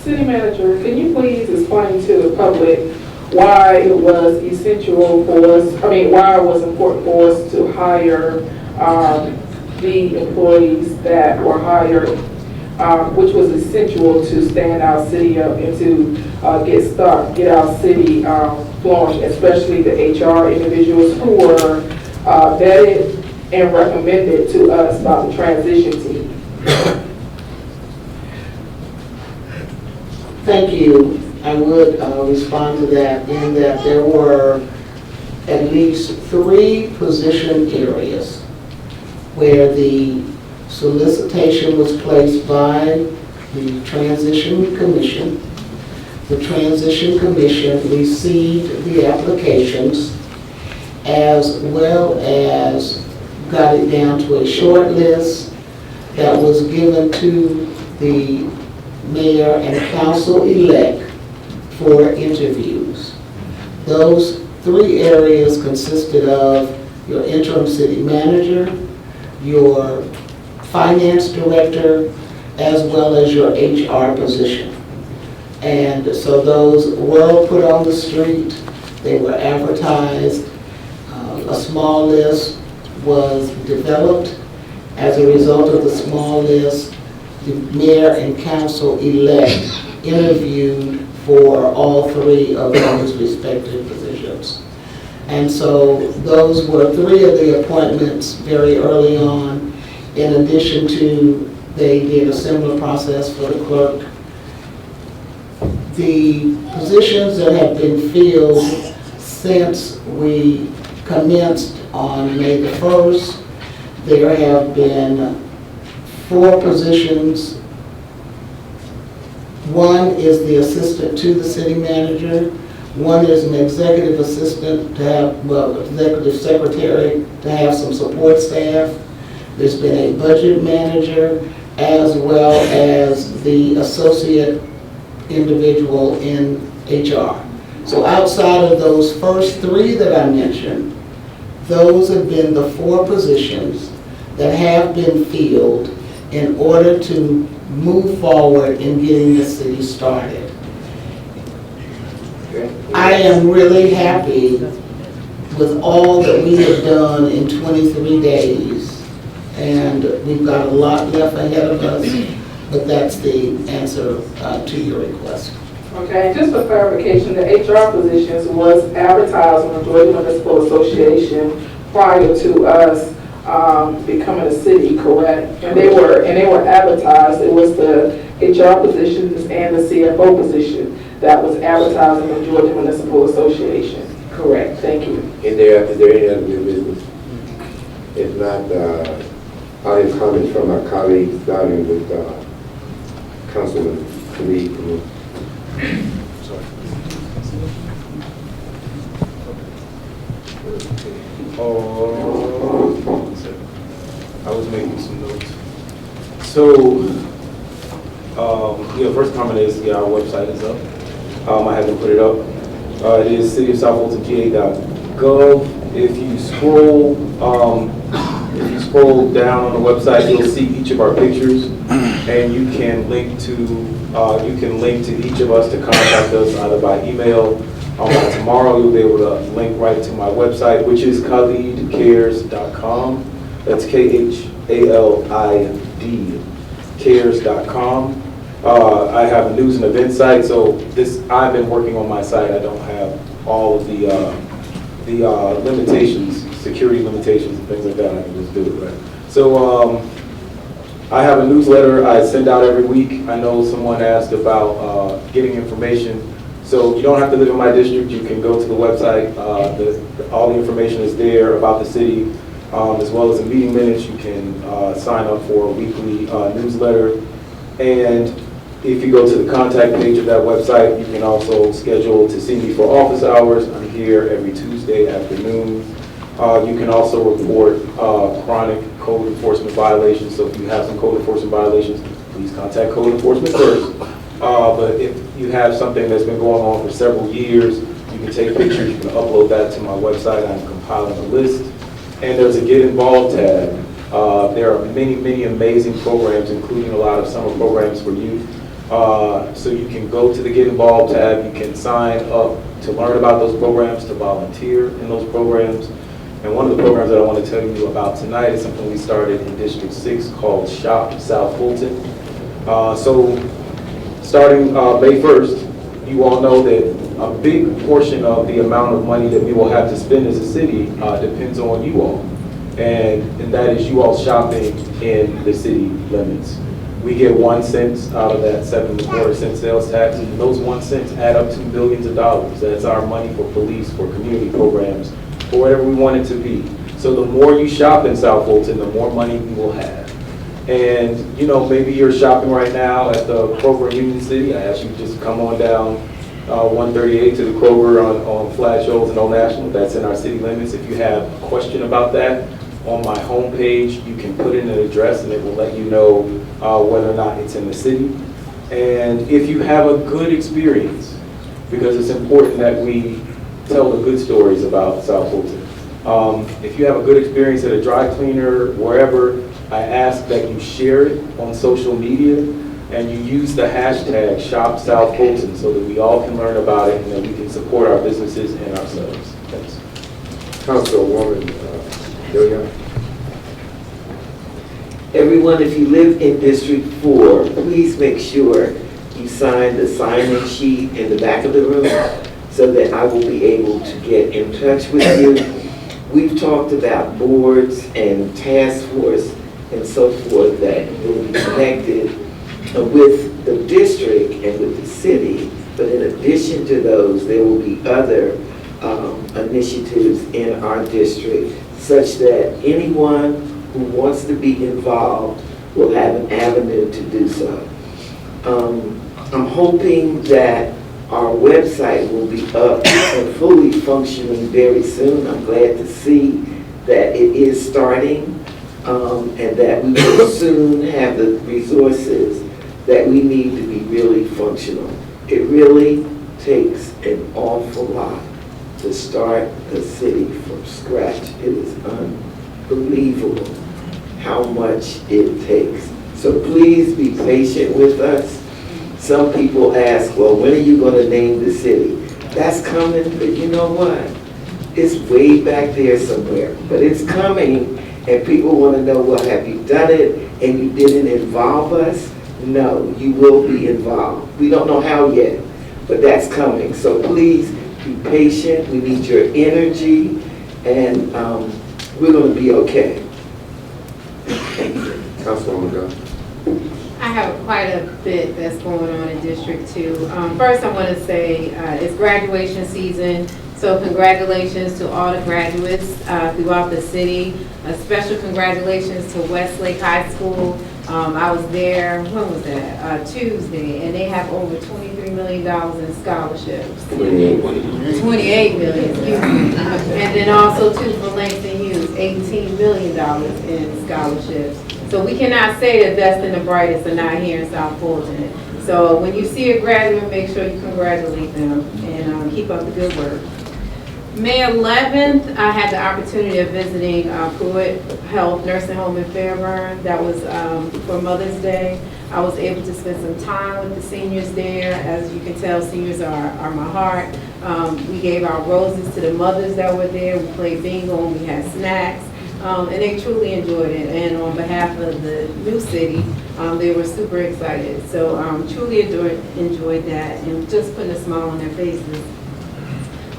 H: City Manager, can you please explain to the public why it was essential for us, why it was important for us to hire the employees that were hired, which was essential to stand our city up and to get our city flowing, especially the HR individuals who were vetted and recommended to us by the transition team.
G: Thank you. I would respond to that in that there were at least 3 position areas where the solicitation was placed by the Transition Commission. The Transition Commission received the applications as well as got it down to a short list that was given to the mayor and council-elect for interviews. Those 3 areas consisted of your interim city manager, your finance director, as well as your HR position. And so those were put on the street, they were advertised, a small list was developed. As a result of the small list, the mayor and council-elect interviewed for all 3 of those respective positions. And so those were 3 of the appointments very early on. In addition to, they did a similar process for the clerk. The positions that have been filled since we commenced on May the 1st, there have been 4 positions. One is the assistant to the city manager. One is an executive assistant to have, executive secretary to have some support staff. There's been a budget manager as well as the associate individual in HR. So outside of those first 3 that I mentioned, those have been the 4 positions that have been filled in order to move forward in getting the city started. I am really happy with all that we have done in 23 days, and we've got a lot left ahead of us, but that's the answer to your request.
H: Okay, just for clarification, the HR positions was advertised on the Georgia Municipal Association prior to us becoming a city, correct? And they were advertised. It was the HR positions and the CFO position that was advertised in the Georgia Municipal Association. Correct. Thank you.
A: Is there any other new business? If not, I'll have comments from our colleagues, starting with Councilman Khalid.
L: I was making some notes. So, first comment is, our website is up. I haven't put it up. It is cityofsouthfultonga.gov. If you scroll down on the website, you'll see each of our pictures, and you can link to each of us to contact us either by email. Tomorrow you'll be able to link right to my website, which is khalidcares.com. That's KHALID cares.com. I have a news and event site, so I've been working on my site. I don't have all of the limitations, security limitations and things like that. I can just do it, right? So I have a newsletter I send out every week. I know someone asked about getting information. So you don't have to live in my district. You can go to the website. All the information is there about the city, as well as the meeting minutes. You can sign up for a weekly newsletter. And if you go to the contact page of that website, you can also schedule to see me for office hours. I'm here every Tuesday afternoon. You can also report chronic code enforcement violations. So if you have some code enforcement violations, please contact code enforcement first. But if you have something that's been going on for several years, you can take pictures, you can upload that to my website. I'm compiling a list. And there's a Get Involved tab. There are many, many amazing programs, including a lot of summer programs for youth. So you can go to the Get Involved tab. You can sign up to learn about those programs, to volunteer in those programs. And one of the programs that I want to tell you about tonight is something we started in District 6 called Shop South Fulton. So starting May 1st, you all know that a big portion of the amount of money that we will have to spend as a city depends on you all. And that is you all shopping in the city limits. We get 1 cent out of that 7.25 cent sales tax, and those 1 cent add up to millions of dollars. That's our money for police, for community programs, for whatever we want it to be. So the more you shop in South Fulton, the more money we will have. And maybe you're shopping right now at the Kroger in Union City. I ask you to just come on down 138 to the Kroger on Flat Shoals and Old National. That's in our city limits. If you have a question about that, on my homepage, you can put in an address and it will let you know whether or not it's in the city. And if you have a good experience, because it's important that we tell the good stories about South Fulton. If you have a good experience at a dry cleaner, wherever, I ask that you share it on social media and you use the hashtag #ShopSouthFulton so that we all can learn about it and that we can support our businesses and ourselves. Thanks.
A: Councilwoman Dillion.
G: Everyone, if you live in District 4, please make sure you sign the sign-in sheet in the back of the room so that I will be able to get in touch with you. We've talked about boards and task force and so forth that will be connected with the district and with the city. But in addition to those, there will be other initiatives in our district such that anyone who wants to be involved will have an avenue to do so. I'm hoping that our website will be up and fully functioning very soon. I'm glad to see that it is starting and that we will soon have the resources that we need to be really functional. It really takes an awful lot to start the city from scratch. It is unbelievable how much it takes. So please be patient with us. Some people ask, well, when are you going to name the city? That's coming, but you know what? It's way back there somewhere, but it's coming, and people want to know, well, have you done it and you didn't involve us? No, you will be involved. We don't know how yet, but that's coming. So please be patient. We need your energy, and we're going to be okay.
A: Councilwoman Gunn.
F: I have quite a bit that's going on in District 2. First, I want to say it's graduation season, so congratulations to all the graduates throughout the city. A special congratulations to Westlake High School. I was there, when was that? Tuesday, and they have over $23 million in scholarships. 28 million, excuse me. And then also too for Langston Hughes, $18 million in scholarships. So we cannot say the best and the brightest are not here in South Fulton. So when you see a graduate, make sure you congratulate them and keep up the good work. May 11th, I had the opportunity of visiting Pruitt Health Nursing Home in Fairburn. That was for Mother's Day. I was able to spend some time with the seniors there. As you can tell, seniors are my heart. We gave our roses to the mothers that were there. We played bingo and we had snacks. And they truly enjoyed it. And on behalf of the new city, they were super excited. So truly enjoyed that and just putting a smile on their faces.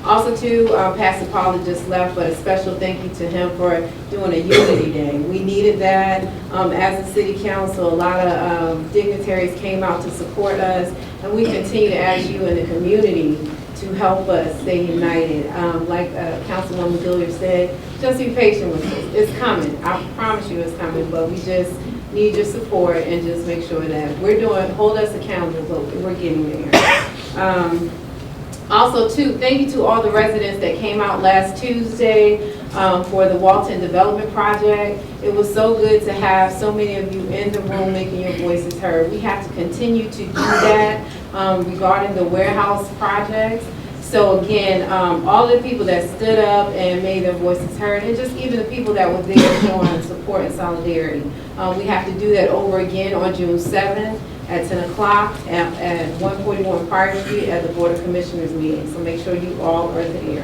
F: Also too, Pastor Paula just left, but a special thank you to him for doing a Unity Day. We needed that. As a city council, a lot of dignitaries came out to support us, and we continue to ask you in the community to help us stay united. Like Councilwoman Gilliard said, just be patient with us. It's coming. I promise you it's coming, but we just need your support and just make sure that hold us accountable, but we're getting there. Also, too, thank you to all the residents that came out last Tuesday for the Walton Development Project. It was so good to have so many of you in the room making your voices heard. We have to continue to do that regarding the warehouse projects. So again, all the people that stood up and made their voices heard, and just even the people that were there showing support and solidarity. We have to do that over again on June 7th. At 10 o'clock at 141 Park Street at the Board of Commissioners meeting. So make sure you all are there.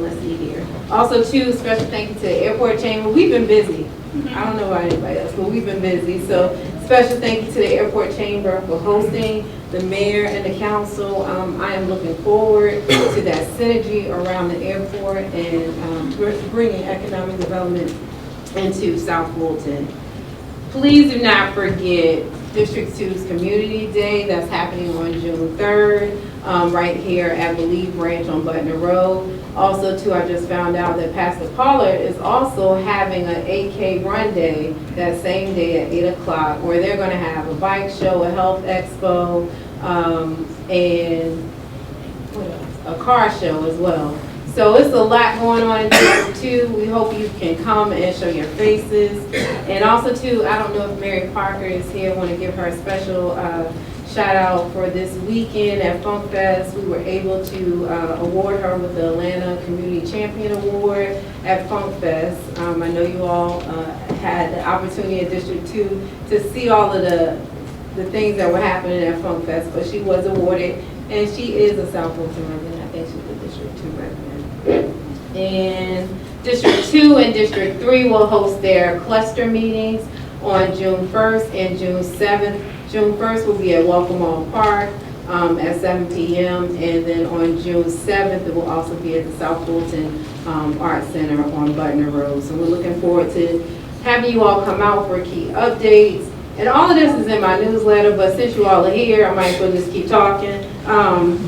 F: Let's see here. Also too, special thank you to the Airport Chamber. We've been busy. I don't know about anybody else, but we've been busy. So special thank you to the Airport Chamber for hosting the mayor and the council. I am looking forward to that synergy around the airport and bringing economic development into South Fulton. Please do not forget District 2's Community Day that's happening on June 3rd, right here at Believe Branch on Butner Road. Also, too, I just found out that Pastor Pollard is also having an 8K run day that same day at 8 o'clock, where they're going to have a bike show, a health expo, and what else? A car show as well. So it's a lot going on in District 2. We hope you can come and show your faces. And also too, I don't know if Mary Parker is here. I want to give her a special shout out for this weekend at Funk Fest. We were able to award her with the Atlanta Community Champion Award at Funk Fest. I know you all had the opportunity in District 2 to see all of the things that were happening at Funk Fest, but she was awarded, and she is a South Fulton resident. I think she's a District 2 resident. And District 2 and District 3 will host their cluster meetings on June 1st and June 7th. June 1st will be at Welcome On Park at 7 p.m. And then on June 7th, it will also be at the South Fulton Arts Center on Butner Road. So we're looking forward to having you all come out for key updates. And all of this is in my newsletter, but since you all are here, I might as well just keep talking.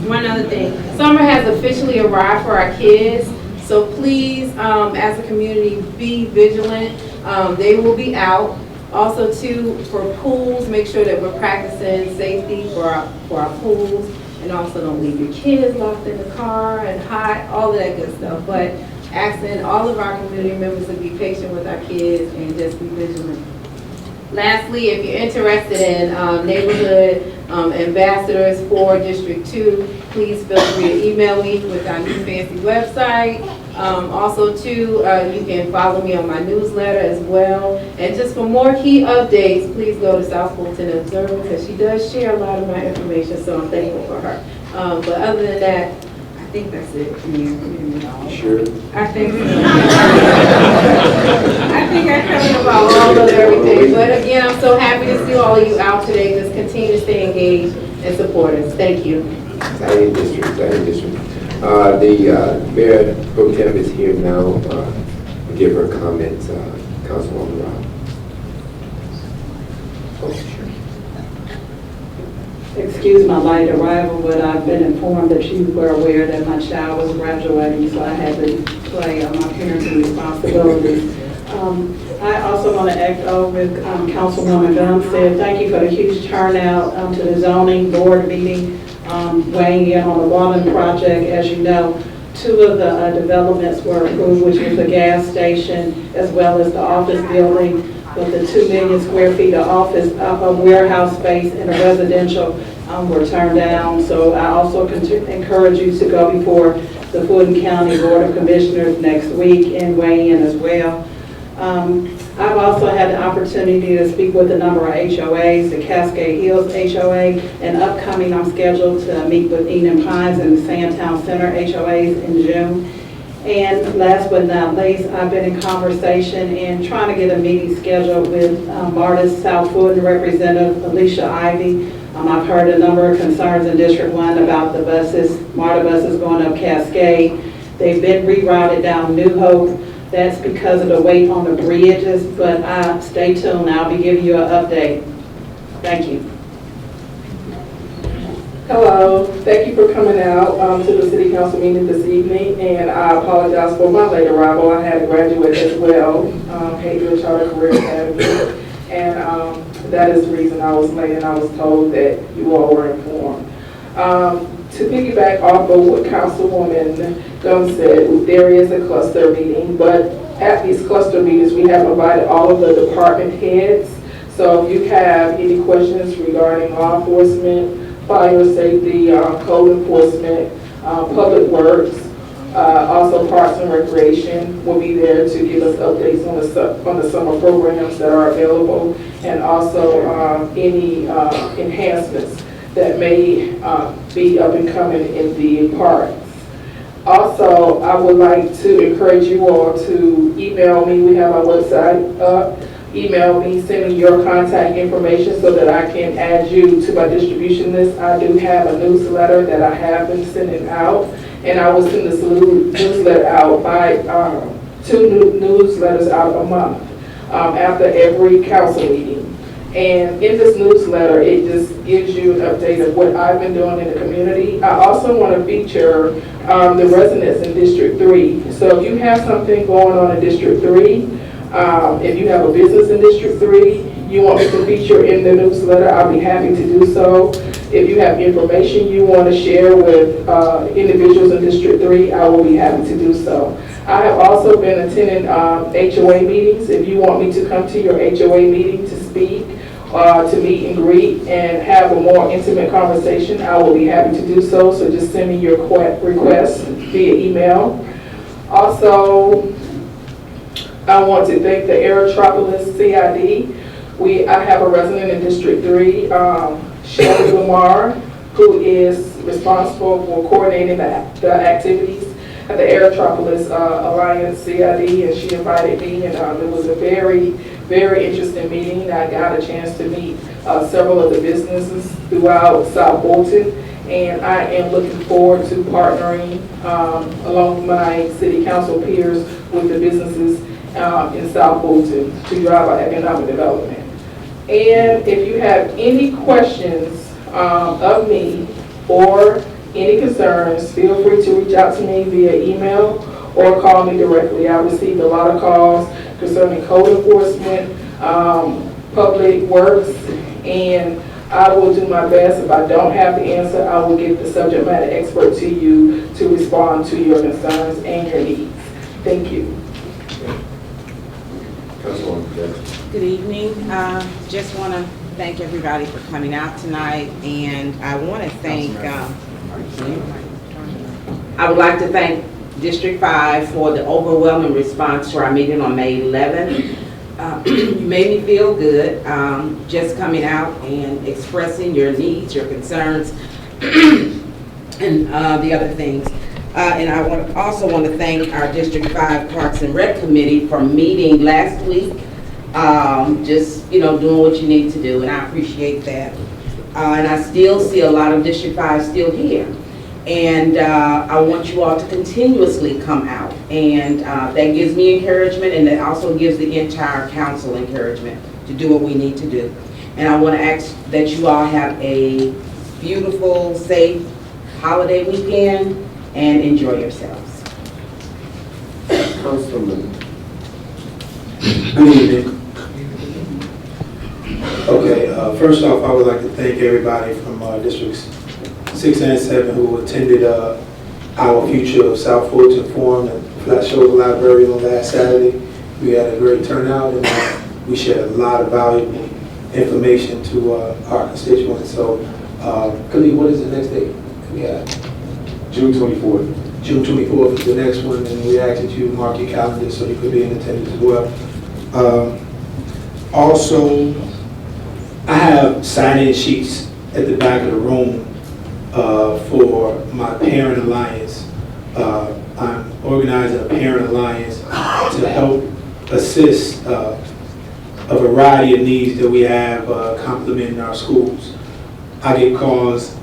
F: One other thing, summer has officially arrived for our kids, so please, as a community, be vigilant. They will be out. Also, too, for pools, make sure that we're practicing safety for our pools, and also don't leave your kids locked in the car and hot, all of that good stuff. But asking all of our community members to be patient with our kids and just be vigilant. Lastly, if you're interested in neighborhood ambassadors for District 2, please feel free to email me with our new fancy website. Also, too, you can follow me on my newsletter as well. And just for more key updates, please go to South Fulton Observer, because she does share a lot of my information, so I'm thankful for her. But other than that, I think that's it.
A: Sure.
F: I think so. I think I covered about all of everything. But again, I'm so happy to see all of you out today. Just continue to stay engaged and support us. Thank you.
A: Exciting district, exciting district. The Mayor Pro Tem is here now. We'll give her comments, Councilwoman Rob.
H: Excuse my late arrival, but I've been informed that you were aware that my child was graduating, so I had to play my parenting responsibilities. I also want to echo with Councilwoman Dunn said, thank you for the huge turnout to the zoning board meeting, weighing in on the Walden project. As you know, 2 of the developments were approved, which was the gas station as well as the office building. But the 2 million square feet of office, of warehouse space and a residential were turned down. So I also encourage you to go before the Fulton County Board of Commissioners next week and weigh in as well. I've also had the opportunity to speak with a number of HOAs, the Cascade Hills HOA, and upcoming I'm scheduled to meet with Eden Pines and the Sandtown Center HOAs in June. And last but not least, I've been in conversation and trying to get a meeting scheduled with Marta's South Fulton Representative Alicia Ivy. I've heard a number of concerns in District 1 about the buses, MARTA buses going up Cascade. They've been rerouted down New Hope. That's because of the weight on the bridges, but stay tuned. I'll be giving you an update. Thank you. Hello, thank you for coming out to the City Council meeting this evening, and I apologize for my late arrival. I had to graduate as well, Hadrian Charter Career Academy, and that is the reason I was late, and I was told that you all were informed. To piggyback off of what Councilwoman Gunn said, there is a cluster meeting, but at these cluster meetings, we have invited all of the department heads. So if you have any questions regarding law enforcement, fire safety, code enforcement, public works, also parks and recreation will be there to give us updates on the summer programs that are available, and also any enhancements that may be up and coming in the parks. Also, I would like to encourage you all to email me. We have our website up. Email me, send me your contact information so that I can add you to my distribution list. I do have a newsletter that I have been sending out, and I will send this newsletter out by 2 newsletters out a month after every council meeting. And in this newsletter, it just gives you an update of what I've been doing in the community. I also want to feature the residents in District 3. So if you have something going on in District 3, if you have a business in District 3, you want me to feature in the newsletter, I'll be happy to do so. If you have information you want to share with individuals in District 3, I will be happy to do so. I have also been attending HOA meetings. If you want me to come to your HOA meeting to speak, to meet and greet and have a more intimate conversation, I will be happy to do so. So just send me your request via email. Also, I want to thank the Aerotropolis CID. I have a resident in District 3, Shelly Lamar, who is responsible for coordinating the activities at the Aerotropolis Alliance CID, and she invited me, and it was a very, very interesting meeting. I got a chance to meet several of the businesses throughout South Fulton, and I am looking forward to partnering along with my city council peers with the businesses in South Fulton to drive our economic development. And if you have any questions of me or any concerns, feel free to reach out to me via email or call me directly. I received a lot of calls concerning code enforcement, public works, and I will do my best. If I don't have the answer, I will get the subject matter expert to you to respond to your concerns and your needs. Thank you.
W: Good evening. Just want to thank everybody for coming out tonight, and I want to thank, I would like to thank District 5 for the overwhelming response to our meeting on May 11th. You made me feel good just coming out and expressing your needs, your concerns, and the other things. And I also want to thank our District 5 Parks and Rec Committee for meeting last week, just, doing what you need to do, and I appreciate that. And I still see a lot of District 5 still here. And I want you all to continuously come out. And that gives me encouragement, and that also gives the entire council encouragement to do what we need to do. And I want to ask that you all have a beautiful, safe holiday weekend and enjoy yourselves.
B: Councilman.
K: Good evening. Okay, first off, I would like to thank everybody from Districts 6 and 7 who attended our Future of South Fulton Forum at Flat Shoulder Library on last Saturday. We had a great turnout, and we shared a lot of valuable information to our constituents. So, Khalid, what is the next date? We have
L: June 24th.
K: June 24th is the next one, and we ask that you mark your calendar so you could be in attendance as well. Also, I have sign-in sheets at the back of the room for my Parent Alliance. I'm organizing a Parent Alliance to help assist a variety of needs that we have complementing our schools. I get calls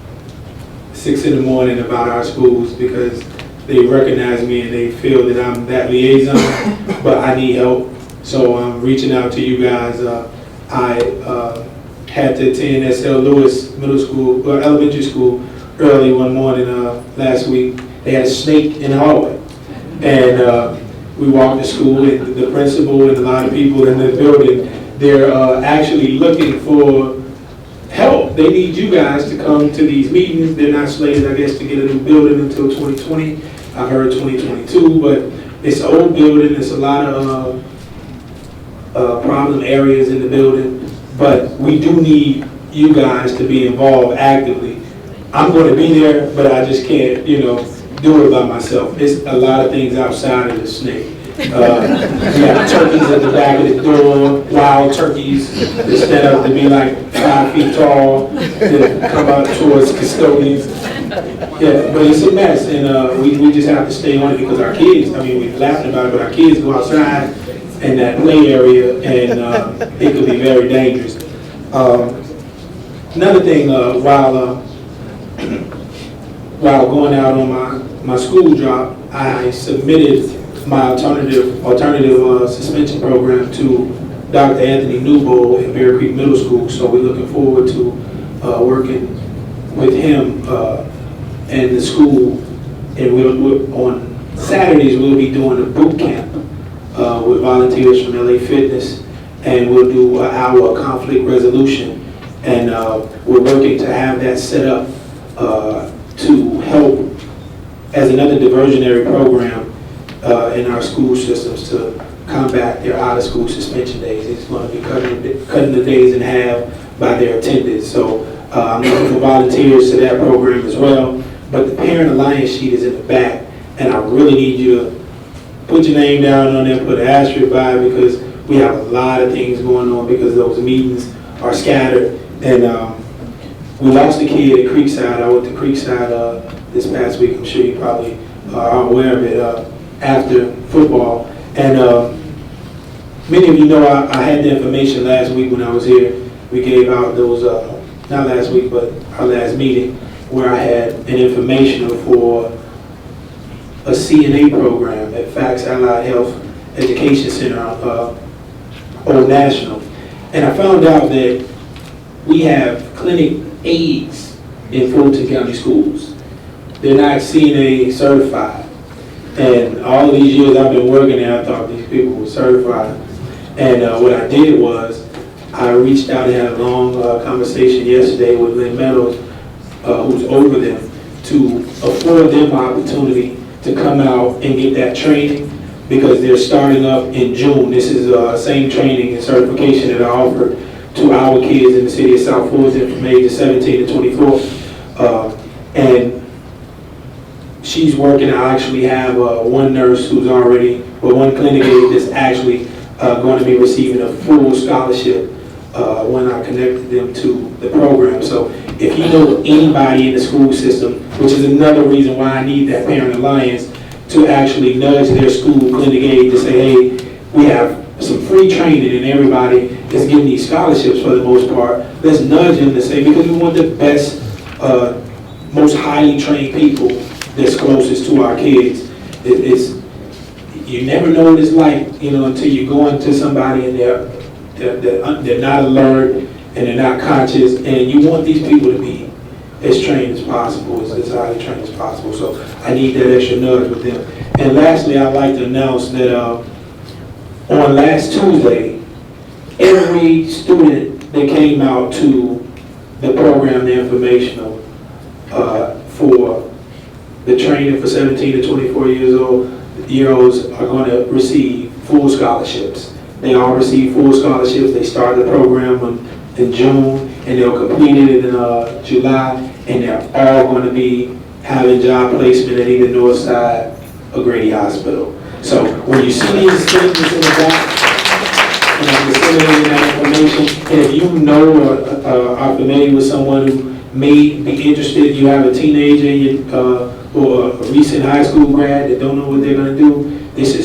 K: 6 in the morning about our schools because they recognize me and they feel that I'm that liaison, but I need help. So I'm reaching out to you guys. I had to attend S.L. Lewis Middle School, or elementary school, early one morning last week. They had a snake in the hallway. And we walked to school, and the principal and a lot of people in the building, they're actually looking for help. They need you guys to come to these meetings. They're not slated, I guess, to get a new building until 2020. I heard 2022, but it's an old building. There's a lot of problem areas in the building, but we do need you guys to be involved actively. I'm going to be there, but I just can't, do it by myself. It's a lot of things outside of the snake. We have turkeys at the back of the door, wild turkeys that stand up to be like 5 feet tall, that come out towards custodians. Yeah, but it's a mess, and we just have to stay on it because our kids, we're laughing about it, but our kids go outside in that play area, and it could be very dangerous. Another thing, while going out on my school drop, I submitted my alternative suspension program to Dr. Anthony Newbold at Bear Creek Middle School. So we're looking forward to working with him and the school. And on Saturdays, we'll be doing a boot camp with volunteers from LA Fitness, and we'll do an hour of conflict resolution. And we're working to have that set up to help as another diversionary program in our school systems to combat their out-of-school suspension days. It's going to be cutting the days in half by their attendance. So I'm looking for volunteers to that program as well. But the Parent Alliance sheet is in the back, and I really need you to put your name down on there, put an asterisk by it, because we have a lot of things going on because those meetings are scattered. And we lost a kid at Creekside. I went to Creekside this past week. I'm sure you probably are aware of it after football. And many of you know I had the information last week when I was here. We gave out those, not last week, but our last meeting, where I had an informational for a CNA program at Fax Allied Health Education Center, Old National. And I found out that we have clinic aides in Fulton County schools. They're not CNA certified. And all of these years I've been working there, I thought these people were certified. And what I did was, I reached out and had a long conversation yesterday with Lynn Meadows, who's over them, to afford them opportunity to come out and get that training, because they're starting up in June. This is the same training and certification that I offered to our kids in the city of South Fulton from ages 17 to 24. And she's working. I actually have one nurse who's already, one clinic aide that's actually going to be receiving a full scholarship when I connected them to the program. So if you know anybody in the school system, which is another reason why I need that Parent Alliance, to actually nudge their school clinic aide to say, hey, we have some free training and everybody is getting these scholarships for the most part. Let's nudge them to say, because we want the best most highly trained people that's closest to our kids. You never know what it's like, you know, until you go into somebody and they're not alert and they're not conscious, and you want these people to be as trained as possible, as highly trained as possible. So I need that extra nudge with them. And lastly, I'd like to announce that on last Tuesday, every student that came out to the program, the informational, for the training for 17 to 24 year olds are going to receive full scholarships. They all receive full scholarships. They start the program in June, and they'll complete it in July, and they're all going to be having job placement at either Northside or Grady Hospital. So when you see these statements in the back, disseminating that information, and if you know or are familiar with someone who may be interested, you have a teenager or a recent high school grad that don't know what they're going to do, this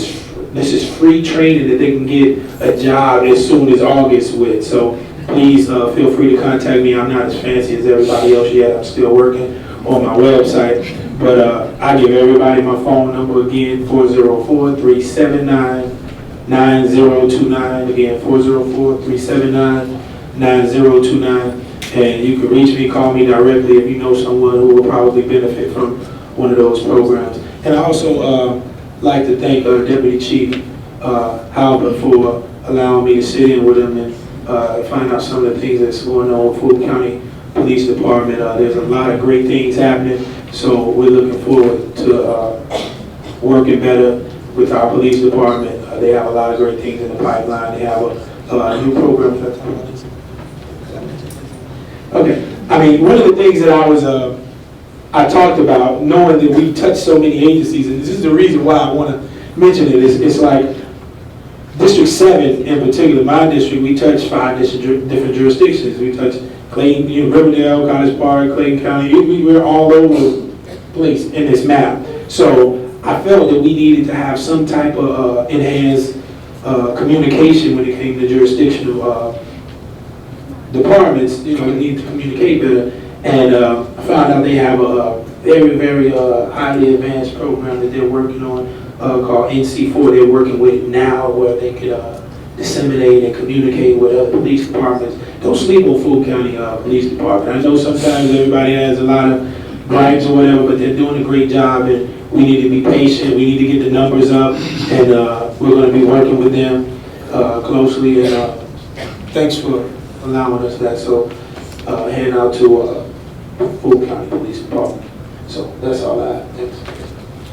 K: is free training that they can get a job as soon as August with. So please feel free to contact me. I'm not as fancy as everybody else yet. I'm still working on my website. But I give everybody my phone number again, 404-379-9029. Again, 404-379-9029. And you can reach me, call me directly if you know someone who will probably benefit from one of those programs. And I also like to thank Deputy Chief Halbert for allowing me to sit in with him and find out some of the things that's going on with Fulton County Police Department. There's a lot of great things happening, so we're looking forward to working better with our police department. They have a lot of great things in the pipeline. They have a new program. Okay, I mean, one of the things that I talked about, knowing that we touch so many agencies, and this is the reason why I want to mention it, it's like District 7 in particular, my district, we touch 5 different jurisdictions. We touch Clayton, Riverdale, College Park, Clayton County. We're all over the place in this map. So I felt that we needed to have some type of enhanced communication when it came to jurisdictional departments. You know, we need to communicate better. And I found out they have a very, very highly advanced program that they're working on called NC4. They're working with it now, where they could disseminate and communicate with other police departments. Don't sleep on Fulton County Police Department. I know sometimes everybody has a lot of gripes or whatever, but they're doing a great job, and we need to be patient. We need to get the numbers up, and we're going to be working with them closely. And thanks for allowing us that. So hand out to Fulton County Police Department. So that's all I have. Thanks.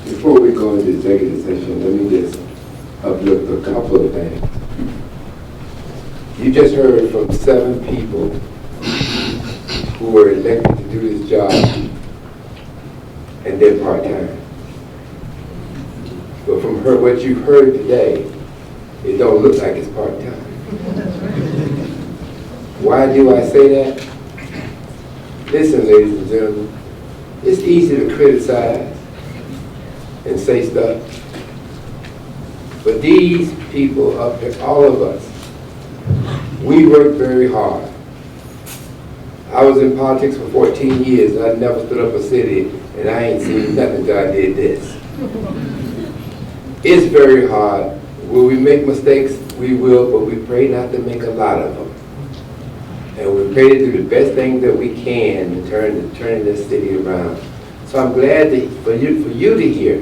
A: Before we go into executive session, let me just uplift a couple of things. You just heard from 7 people who were elected to do this job, and they're part-time. But from what you've heard today, it don't look like it's part-time. Why do I say that? Listen, ladies and gentlemen, it's easy to criticize and say stuff, but these people up there, all of us, we work very hard. I was in politics for 14 years, and I never stood up a city, and I ain't seen nothing until I did this. It's very hard. Will we make mistakes? We will, but we pray not to make a lot of them. And we pray to do the best thing that we can in turning this city around. So I'm glad for you to hear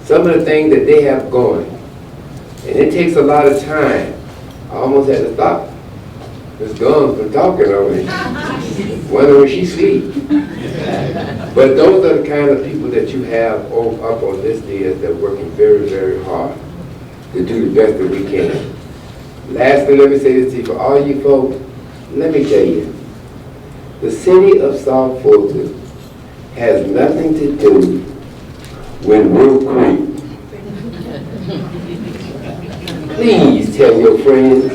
A: some of the things that they have going. And it takes a lot of time. I almost had to stop Ms. Guns from talking already. Wonder where she sleep. But those are the kind of people that you have up on this dais that are working very, very hard to do the best that we can. Lastly, let me say this to you, for all you folks, let me tell you, the city of South Fulton has nothing to do with Wood Creek. Please tell your friends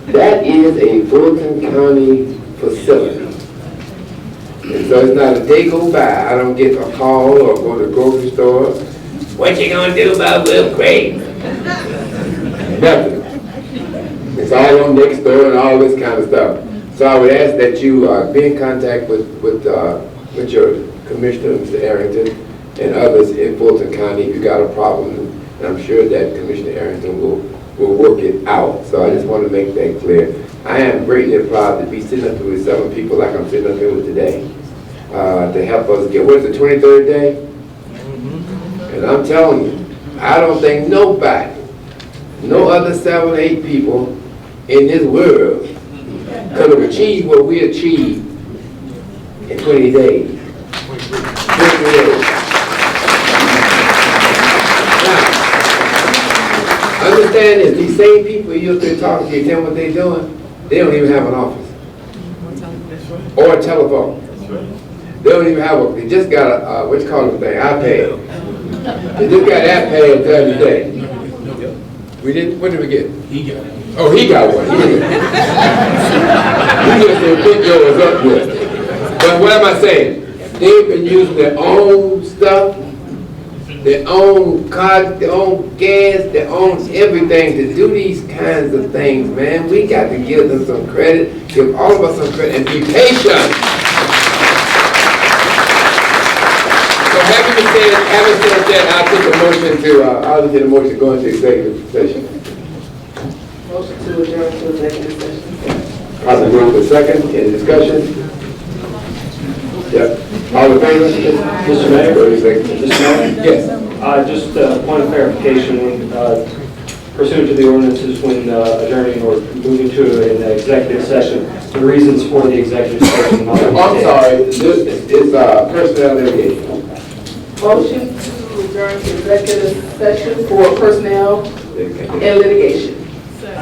A: that is a Fulton County facility. And so it's not a day go by, I don't get a call or go to the grocery store. What you gonna do about Wood Creek? Nothing. It's all on next door and all this kind of stuff. So I would ask that you be in contact with your commissioner, Mr. Arrington, and others in Fulton County if you got a problem. And I'm sure that Commissioner Arrington will work it out. So I just want to make that clear. I am greatly proud to be sitting up here with 7 people like I'm sitting up here with today to help us get, what is the 23rd day? And I'm telling you, I don't think nobody, no other 7 or 8 people in this world could have achieved what we achieved in 20 days. 20 days. Now, understand this, these same people you're there talking to, you tell them what they're doing, they don't even have an office. Or a telephone. They don't even have they just got a, what you call the thing, iPad. They just got iPad the other day. We didn't, what did we get? He got it. Oh, he got one. He just didn't pick yours up with. But what am I saying? They've been using their own stuff, their own cars, their own gas, their own everything to do these kinds of things, man. We got to give them some credit, give all of us some credit, and be patient. So having said that, I'll take a motion to go into executive session.
H: Motion to adjourn to executive session.
A: Probably move to second, any discussion? Yeah. All in favor?
M: Mr. Mayor? Mr. Mayor?
A: Yes.
M: Just a point of clarification, when pursuant to the ordinances, when adjourning or moving to an executive session, the reasons for the executive session.
A: I'm sorry, this is personnel litigation.
H: Motion to adjourn to executive session for personnel and litigation.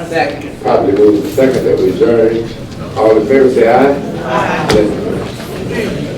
H: Second.
A: Probably move to second that we adjourn. All in favor say aye. Aye. Yes.